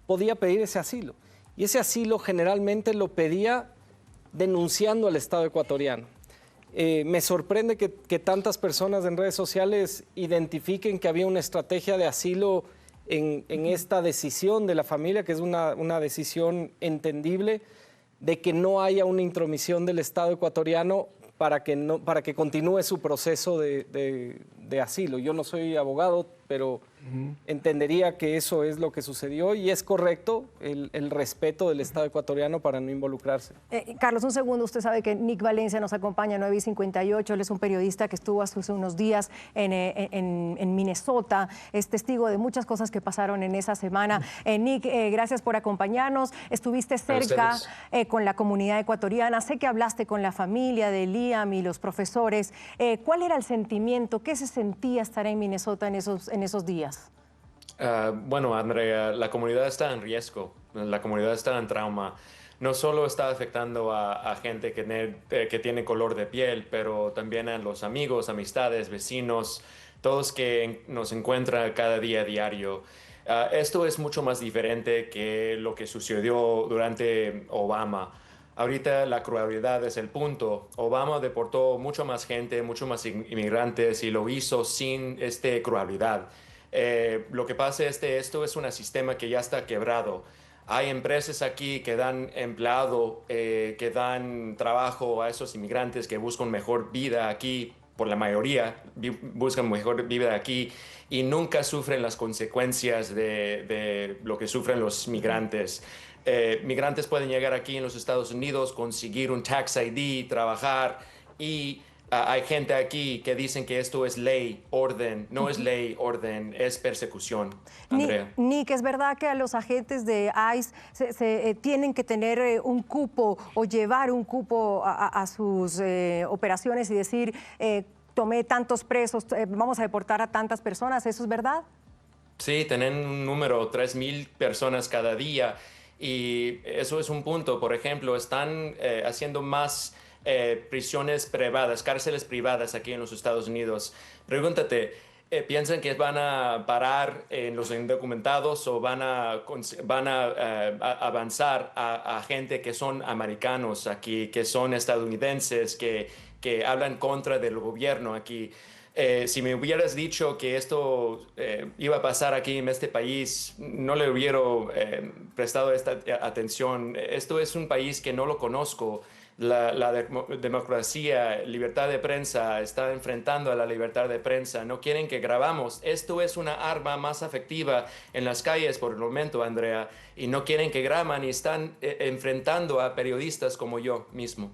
podía pedir ese asilo. Y ese asilo generalmente lo pedía denunciando al Estado ecuatoriano. Me sorprende que tantas personas en redes sociales identifiquen que había una estrategia de asilo en esta decisión de la familia, que es una decisión entendible, de que no haya una intromisión del Estado ecuatoriano para que continúe su proceso de asilo. Yo no soy abogado, pero entendería que eso es lo que sucedió y es correcto el respeto del Estado ecuatoriano para no involucrarse. Carlos, un segundo. Usted sabe que Nick Valencia nos acompaña en 958. Él es un periodista que estuvo hace unos días en Minnesota. Es testigo de muchas cosas que pasaron en esa semana. Nick, gracias por acompañarnos. Estuviste cerca con la comunidad ecuatoriana. Sé que hablaste con la familia de Liam y los profesores. ¿Cuál era el sentimiento? ¿Qué se sentía estar en Minnesota en esos días? Bueno, Andrea, la comunidad está en riesgo, la comunidad está en trauma. No solo está afectando a gente que tiene color de piel, pero también a los amigos, amistades, vecinos, todos que nos encuentran cada día a diario. Esto es mucho más diferente que lo que sucedió durante Obama. Ahorita la crueldad es el punto. Obama deportó mucho más gente, mucho más inmigrantes y lo hizo sin crueldad. Lo que pasa es que esto es un sistema que ya está quebrado. Hay empresas aquí que dan empleado, que dan trabajo a esos inmigrantes que buscan mejor vida aquí, por la mayoría buscan mejor vida aquí y nunca sufren las consecuencias de lo que sufren los migrantes. Migrantes pueden llegar aquí en los Estados Unidos, conseguir un tax ID, trabajar y hay gente aquí que dicen que esto es ley, orden. No es ley, orden, es persecución. Andrea. Nick, ¿es verdad que a los agentes de ICE se tienen que tener un cupo o llevar un cupo a sus operaciones y decir, tomé tantos presos, vamos a deportar a tantas personas? ¿Eso es verdad? Sí, tienen un número, 3,000 personas cada día. Y eso es un punto. Por ejemplo, están haciendo más prisiones privadas, cárceles privadas aquí en los Estados Unidos. Pregúntate, ¿piensan que van a parar en los indocumentados o van a avanzar a gente que son americanos aquí, que son estadounidenses, que hablan contra del gobierno aquí? Si me hubieras dicho que esto iba a pasar aquí en este país, no le hubiera prestado esta atención. Esto es un país que no lo conozco. democracia, libertad de prensa, está enfrentando a la libertad de prensa. No quieren que grabamos. Esto es una arma más efectiva en las calles por el momento, Andrea, y no quieren que graban y están enfrentando a periodistas como yo mismo.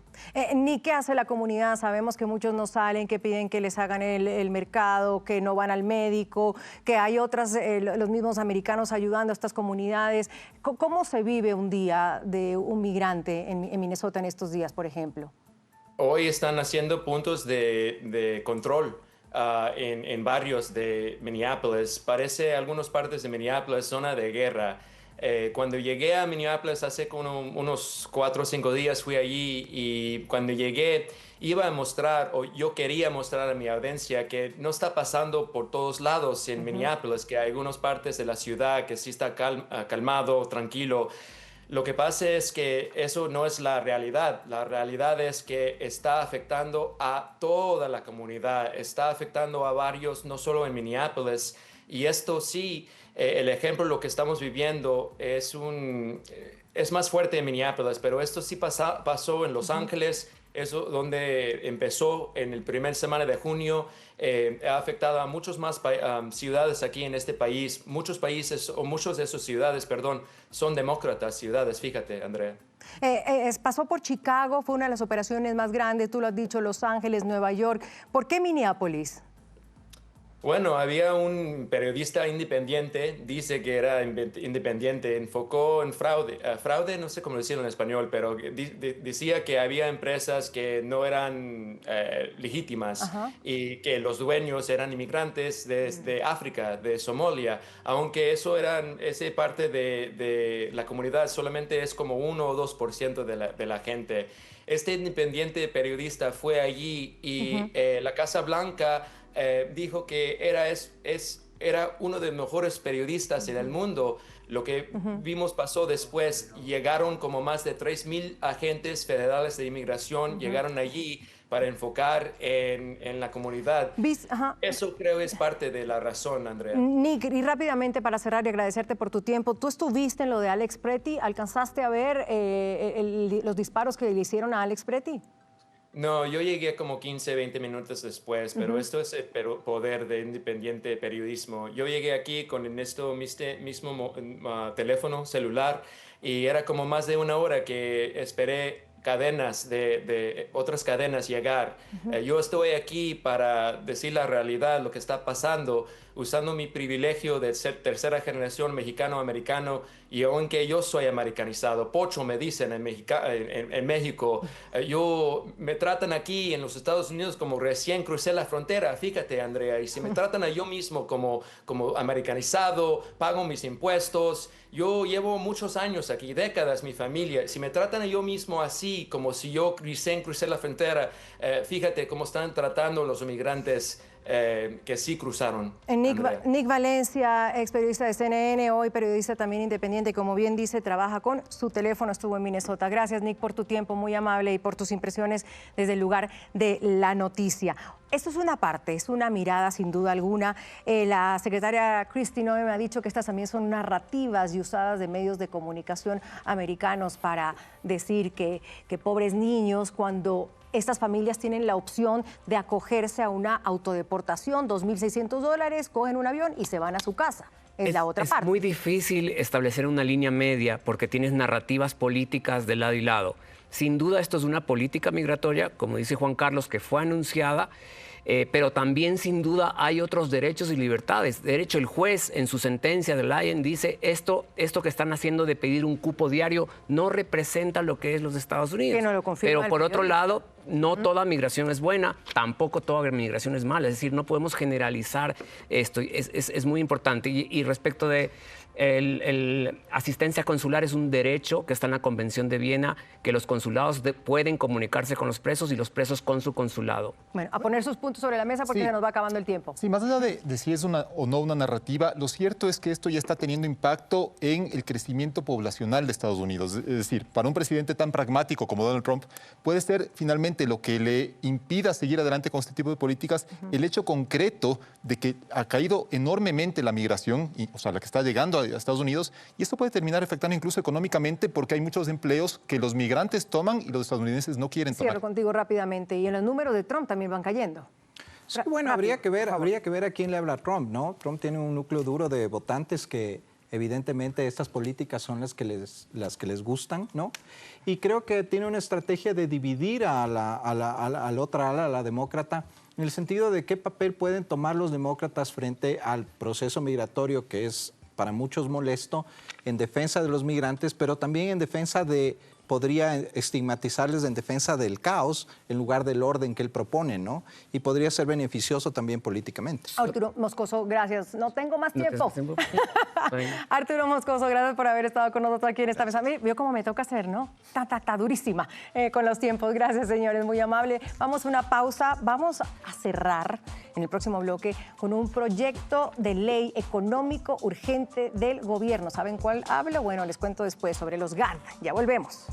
Ni qué hace la comunidad. Sabemos que muchos no salen, que piden que les hagan el mercado, que no van al médico, que hay otras, los mismos americanos ayudando a estas comunidades. ¿Cómo se vive un día de un migrante en Minnesota en estos días, por ejemplo? Hoy están haciendo puntos de control en barrios de Minneapolis. Parece algunas partes de Minneapolis zona de guerra. Cuando llegué a Minneapolis hace como unos 4 o 5 días fui allí, y cuando llegué iba a mostrar, o yo quería mostrar a mi audiencia que no está pasando por todos lados en Minneapolis, que hay algunas partes de la ciudad que sí está calmado, tranquilo. Lo que pasa es que eso no es la realidad. La realidad es que está afectando a toda la comunidad, está afectando a varios, no solo en Minneapolis. Y esto sí, el ejemplo, lo que estamos viviendo es más fuerte en Minneapolis, pero esto sí pasó en Los Ángeles, eso donde empezó en el primer semana de junio, ha afectado a muchas más ciudades aquí en este país. Muchos países, o muchas de esas ciudades, perdón, son demócratas ciudades, fíjate, Andrea. Pasó por Chicago, fue una de las operaciones más grandes, tú lo has dicho, Los Ángeles, Nueva York. ¿Por qué Minneapolis? Bueno, había un periodista independiente, dice que era independiente, enfocó en fraude, no sé cómo decirlo en español, pero decía que había empresas que no eran legítimas y que los dueños eran inmigrantes desde África, de Somalia, aunque esa parte de la comunidad solamente es como 1 o 2% de la gente. Este independiente periodista fue allí y la Casa Blanca dijo que era uno de los mejores periodistas en el mundo. Lo que vimos pasó después. Llegaron como más de 3,000 agentes federales de inmigración, llegaron allí para enfocar en la comunidad. Eso creo es parte de la razón, Andrea. Nick, y rápidamente para cerrar y agradecerte por tu tiempo, tú estuviste en lo de Alex Pretty, ¿alcanzaste a ver los disparos que le hicieron a Alex Pretty? No, yo llegué como 15, 20 minutos después, pero esto es el poder de independiente periodismo. Yo llegué aquí con este mismo teléfono celular y era como más de 1 hora que esperé cadenas de otras cadenas llegar. Yo estoy aquí para decir la realidad, lo que está pasando, usando mi privilegio de ser tercera generación mexicano-americano, y aunque yo soy americanizado, pocho me dicen en México, me tratan aquí en los Estados Unidos como recién crucé la frontera, fíjate, Andrea, y si me tratan a yo mismo como americanizado, pago mis impuestos, yo llevo muchos años aquí, décadas, mi familia, si me tratan a yo mismo así, como si yo recién crucé la frontera, fíjate cómo están tratando los inmigrantes que sí cruzaron. Nick Valencia, ex periodista de CNN, hoy periodista también independiente, como bien dice, trabaja con su teléfono, estuvo en Minnesota. Gracias, Nick, por tu tiempo, muy amable, y por tus impresiones desde el lugar de la noticia. Esto es una parte, es una mirada sin duda alguna. La secretaria Kristi Noem me ha dicho que estas también son narrativas y usadas de medios de comunicación americanos para decir que pobres niños, cuando estas familias tienen la opción de acogerse a una autodeportación, $2,600, cogen un avión y se van a su casa. Es la otra parte. Es muy difícil establecer una línea media porque tienes narrativas políticas de lado y lado. Sin duda esto es una política migratoria, como dice Juan Carlos, que fue anunciada, pero también sin duda hay otros derechos y libertades. De hecho, el juez en su sentencia de Lyon dice esto que están haciendo de pedir un cupo diario no representa lo que es los Estados Unidos. Que no lo confirma. Pero por otro lado, no toda migración es buena, tampoco toda migración es mala. Es decir, no podemos generalizar esto. Es muy importante. Y respecto de asistencia consular, es un derecho que está en la Convención de Viena, que los consulados pueden comunicarse con los presos y los presos con su consulado. Bueno, a poner sus puntos sobre la mesa porque se nos va acabando el tiempo. Sí, más allá de si es una o no una narrativa, lo cierto es que esto ya está teniendo impacto en el crecimiento poblacional de Estados Unidos. Es decir, para un presidente tan pragmático como Donald Trump, puede ser finalmente lo que le impida seguir adelante con este tipo de políticas, el hecho concreto de que ha caído enormemente la migración, o sea, la que está llegando a Estados Unidos, y esto puede terminar afectando incluso económicamente porque hay muchos empleos que los migrantes toman y los estadounidenses no quieren tomar. Cierro contigo rápidamente, y en los números de Trump también van cayendo. Sí, bueno, habría que ver a quién le habla Trump, ¿no? Trump tiene un núcleo duro de votantes que evidentemente estas políticas son las que les gustan, ¿no? Y creo que tiene una estrategia de dividir a la otra ala, a la demócrata, en el sentido de qué papel pueden tomar los demócratas frente al proceso migratorio, que es para muchos molesto, en defensa de los migrantes, pero también en defensa podría estigmatizarles en defensa del caos en lugar del orden que él propone, ¿no? Y podría ser beneficioso también políticamente. Arturo Moscoso, gracias. No tengo más tiempo. Arturo Moscoso, gracias por haber estado con nosotros aquí en esta mesa. Vio cómo me toca hacer, ¿no? Está durísima con los tiempos. Gracias, señores, muy amable. Vamos a una pausa. Vamos a cerrar en el próximo bloque con un proyecto de ley económico urgente del gobierno. ¿Saben cuál hablo? Bueno, les cuento después sobre los GAD. Ya volvemos.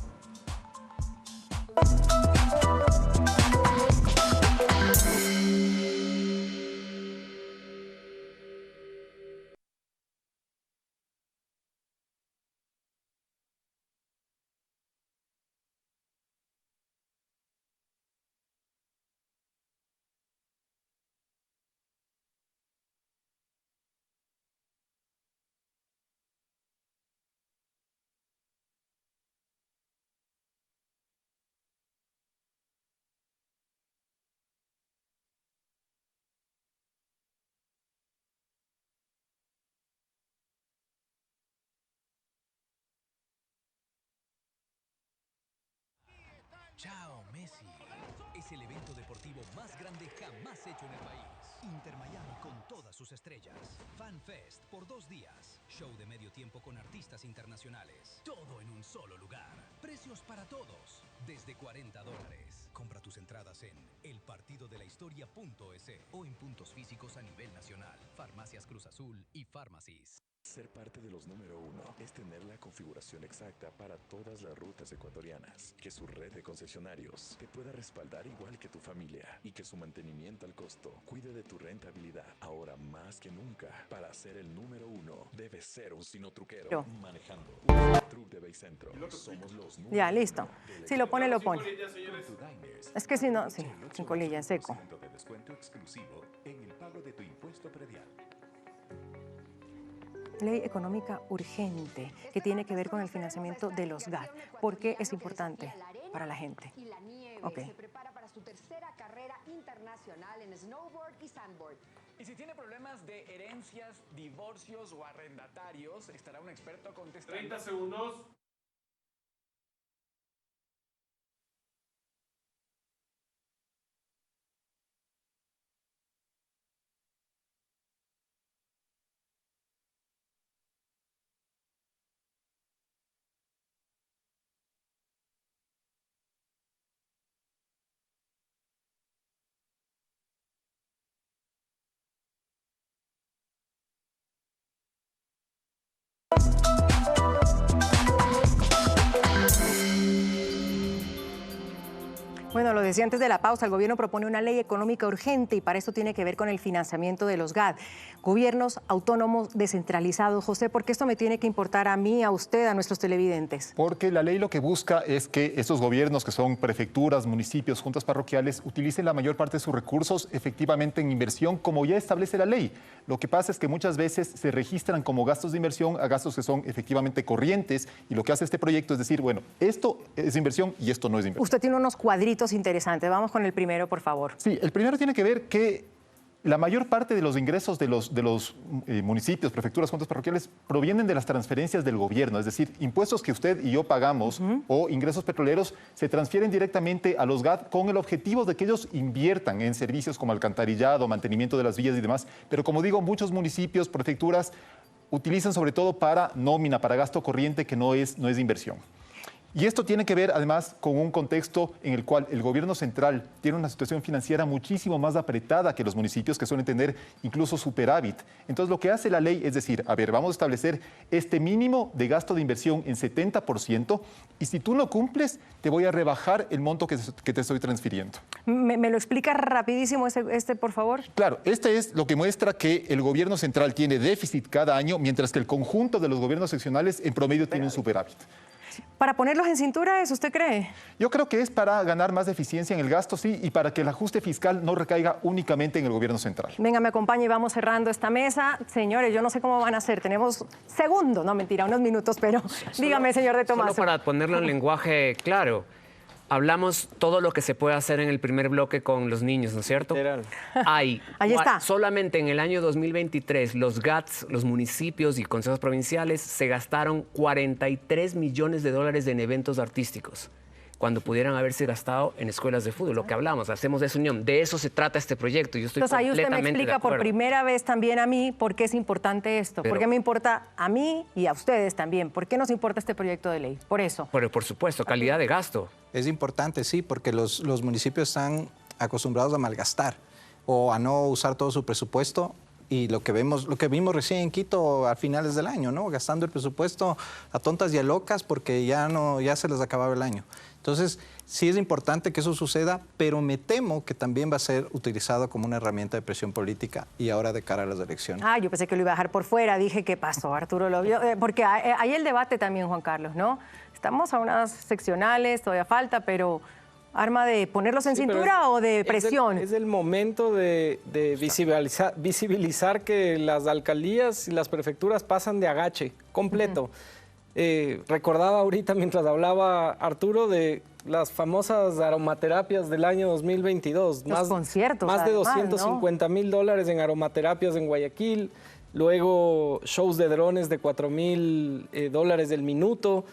Chao, Messi. Es el evento deportivo más grande jamás hecho en el país. Inter Miami con todas sus estrellas. Fan Fest por 2 días. Show de medio tiempo con artistas internacionales. Todo en un solo lugar. Precios para todos. Desde $40. Compra tus entradas en elpartidodelahistoria.es o en puntos físicos a nivel nacional. Farmacias Cruz Azul y Pharmacies. Ser parte de los número 1 es tener la configuración exacta para todas las rutas ecuatorianas, que su red de concesionarios te pueda respaldar igual que tu familia y que su mantenimiento al costo cuide de tu rentabilidad. Ahora más que nunca, para ser el número 1 debes ser un sinotruquero manejando un truck de Baycentro. Somos los ya, listo. Si lo pone, lo pone. Es que si no, sí, sin colilla, en seco. De descuento exclusivo en el pago de tu impuesto predial. Ley económica urgente que tiene que ver con el financiamiento de los GAD. ¿Por qué es importante para la gente? Okay. Se prepara para su tercera carrera internacional en snowboard y sandboard. Y si tiene problemas de herencias, divorcios o arrendatarios, estará un experto contestando. 30 segundos. Bueno, lo decía antes de la pausa, el gobierno propone una ley económica urgente y para esto tiene que ver con el financiamiento de los GAD, gobiernos autónomos descentralizados. José, ¿por qué esto me tiene que importar a mí, a usted, a nuestros televidentes? Porque la ley lo que busca es que estos gobiernos, que son prefecturas, municipios, juntas parroquiales, utilicen la mayor parte de sus recursos efectivamente en inversión, como ya establece la ley. Lo que pasa es que muchas veces se registran como gastos de inversión a gastos que son efectivamente corrientes, y lo que hace este proyecto es decir, bueno, esto es inversión y esto no es inversión. Usted tiene unos cuadritos interesantes. Vamos con el primero, por favor. Sí, el primero tiene que ver que la mayor parte de los ingresos de los municipios, prefecturas, juntas parroquiales provienen de las transferencias del gobierno, es decir, impuestos que usted y yo pagamos o ingresos petroleros se transfieren directamente a los GAD con el objetivo de que ellos inviertan en servicios como alcantarillado, mantenimiento de las vías y demás. Pero como digo, muchos municipios, prefecturas utilizan sobre todo para nómina, para gasto corriente que no es inversión. Y esto tiene que ver además con un contexto en el cual el gobierno central tiene una situación financiera muchísimo más apretada que los municipios, que suelen tener incluso superávit. Entonces lo que hace la ley es decir, a ver, vamos a establecer este mínimo de gasto de inversión en 70% y si tú no cumples, te voy a rebajar el monto que te estoy transfiriendo. ¿Me lo explica rapidísimo por favor? Claro, este es lo que muestra que el gobierno central tiene déficit cada año, mientras que el conjunto de los gobiernos seccionales en promedio tiene un superávit. ¿Para ponerlos en cintura eso usted cree? Yo creo que es para ganar más eficiencia en el gasto, sí, y para que el ajuste fiscal no recaiga únicamente en el gobierno central. Venga, me acompaña y vamos cerrando esta mesa. Señores, yo no sé cómo van a hacer. Tenemos segundos, no mentira, unos minutos, pero dígame, señor de Tomaso. Solo para ponerlo en lenguaje claro. Hablamos todo lo que se puede hacer en el primer bloque con los niños, ¿no es cierto? Ahí está. Solamente en el año 2023 los GATS, los municipios y consejos provinciales se gastaron $43 millones en eventos artísticos, cuando pudieran haberse gastado en escuelas de fútbol. Lo que hablamos, hacemos esa unión. De eso se trata este proyecto. Yo estoy Entonces ahí usted me completamente explica por primera vez también a mí por qué es importante esto. ¿Por qué me importa a mí y a ustedes también? ¿Por qué nos importa este proyecto de ley? Por eso. Pero por supuesto, calidad de gasto. Es importante, sí, porque los municipios están acostumbrados a malgastar o a no usar todo su presupuesto. Y lo que vimos recién en Quito a finales del año, ¿no? Gastando el presupuesto a tontas y a locas porque ya se les acababa el año. Entonces, sí es importante que eso suceda, pero me temo que también va a ser utilizado como una herramienta de presión política y ahora de cara a las elecciones. Yo pensé que lo iba a dejar por fuera. Dije, ¿qué pasó? Arturo lo vio. Porque hay el debate también, Juan Carlos, ¿no? Estamos a unas seccionales, todavía falta, pero ¿arma de ponerlos en cintura o de presión? Es el momento de visibilizar que las alcaldías y las prefecturas pasan de agache completo. Recordaba ahorita mientras hablaba Arturo de las famosas aromaterapias del año 2022. Los conciertos. Más de $250,000 en aromaterapias en Guayaquil. Luego shows de drones de $4,000 el minuto.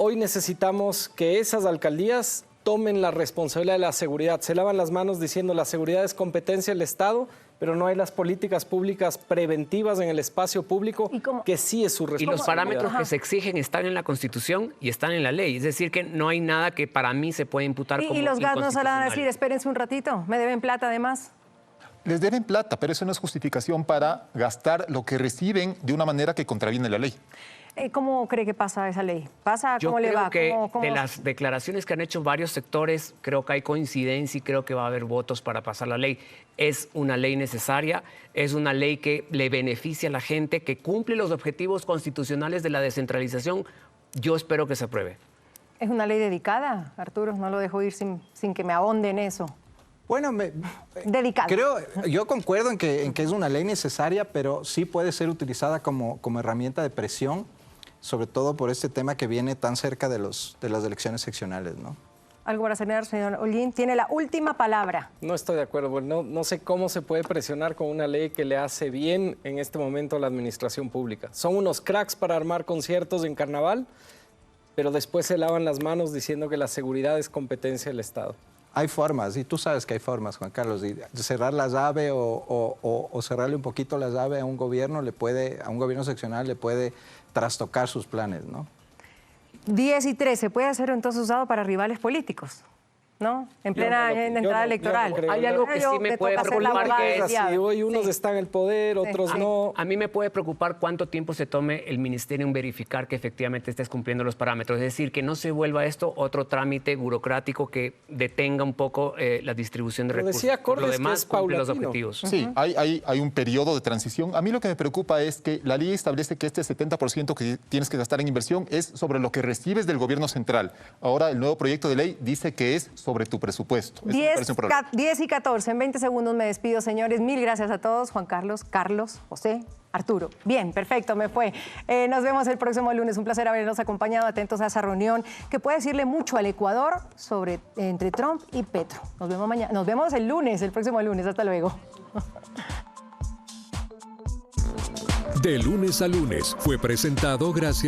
Hoy necesitamos que esas alcaldías tomen la responsabilidad de la seguridad. Se lavan las manos diciendo la seguridad es competencia del Estado, pero no hay las políticas públicas preventivas en el espacio público, que sí es su responsabilidad. Y los parámetros que se exigen están en la Constitución y están en la ley. Es decir, que no hay nada que para mí se pueda imputar como ¿Y los GATS no se van a decir, inconstitucional? espérense un ratito, me deben plata además? Les deben plata, pero eso no es justificación para gastar lo que reciben de una manera que contraviene la ley. ¿Cómo cree que pasa esa ley? ¿Cómo le va? Yo creo que ¿Cómo? de las declaraciones que han hecho varios sectores, creo que hay coincidencia y creo que va a haber votos para pasar la ley. Es una ley necesaria, es una ley que le beneficia a la gente, que cumple los objetivos constitucionales de la descentralización. Yo espero que se apruebe. ¿Es una ley dedicada, Arturo? No lo dejo ir sin que me ahonde en eso. Bueno, dedicado. Yo concuerdo en que es una ley necesaria, pero sí puede ser utilizada como herramienta de presión, sobre todo por este tema que viene tan cerca de las elecciones seccionales, ¿no? ¿Algo para cenar, señor Holguín? Tiene la última palabra. No estoy de acuerdo. Bueno, no sé cómo se puede presionar con una ley que le hace bien en este momento a la administración pública. Son unos cracks para armar conciertos en carnaval, pero después se lavan las manos diciendo que la seguridad es competencia del Estado. Hay formas, y tú sabes que hay formas, Juan Carlos, de cerrar la llave o cerrarle un poquito la llave a un gobierno seccional le puede trastocar sus planes, ¿no? 10 y 13, ¿puede ser entonces usado para rivales políticos? ¿No? En plena entrada electoral. Hay algo que sí me puede preocupar, que es si hoy unos están en el poder, otros no. A mí me puede preocupar cuánto tiempo se tome el ministerio en verificar que efectivamente estés cumpliendo los parámetros. Es decir, que no se vuelva esto otro trámite burocrático que detenga un poco la distribución de recursos. Decía Cordes, por lo demás, que es cumple los paulatino. objetivos. Sí, hay un periodo de transición. A mí lo que me preocupa es que la ley establece que este 70% que tienes que gastar en inversión es sobre lo que recibes del gobierno central. Ahora el nuevo proyecto de ley dice que es sobre tu presupuesto. 10 y 14, en 20 segundos me despido, señores. Mil gracias a todos, Juan Carlos, José, Arturo. Bien, perfecto, me fue. Nos vemos el próximo lunes. Un placer habernos acompañado, atentos a esa reunión que puede decirle mucho al Ecuador entre Trump y Petro. Nos vemos mañana. Nos vemos el próximo lunes. Hasta luego. De lunes a lunes fue presentado gracias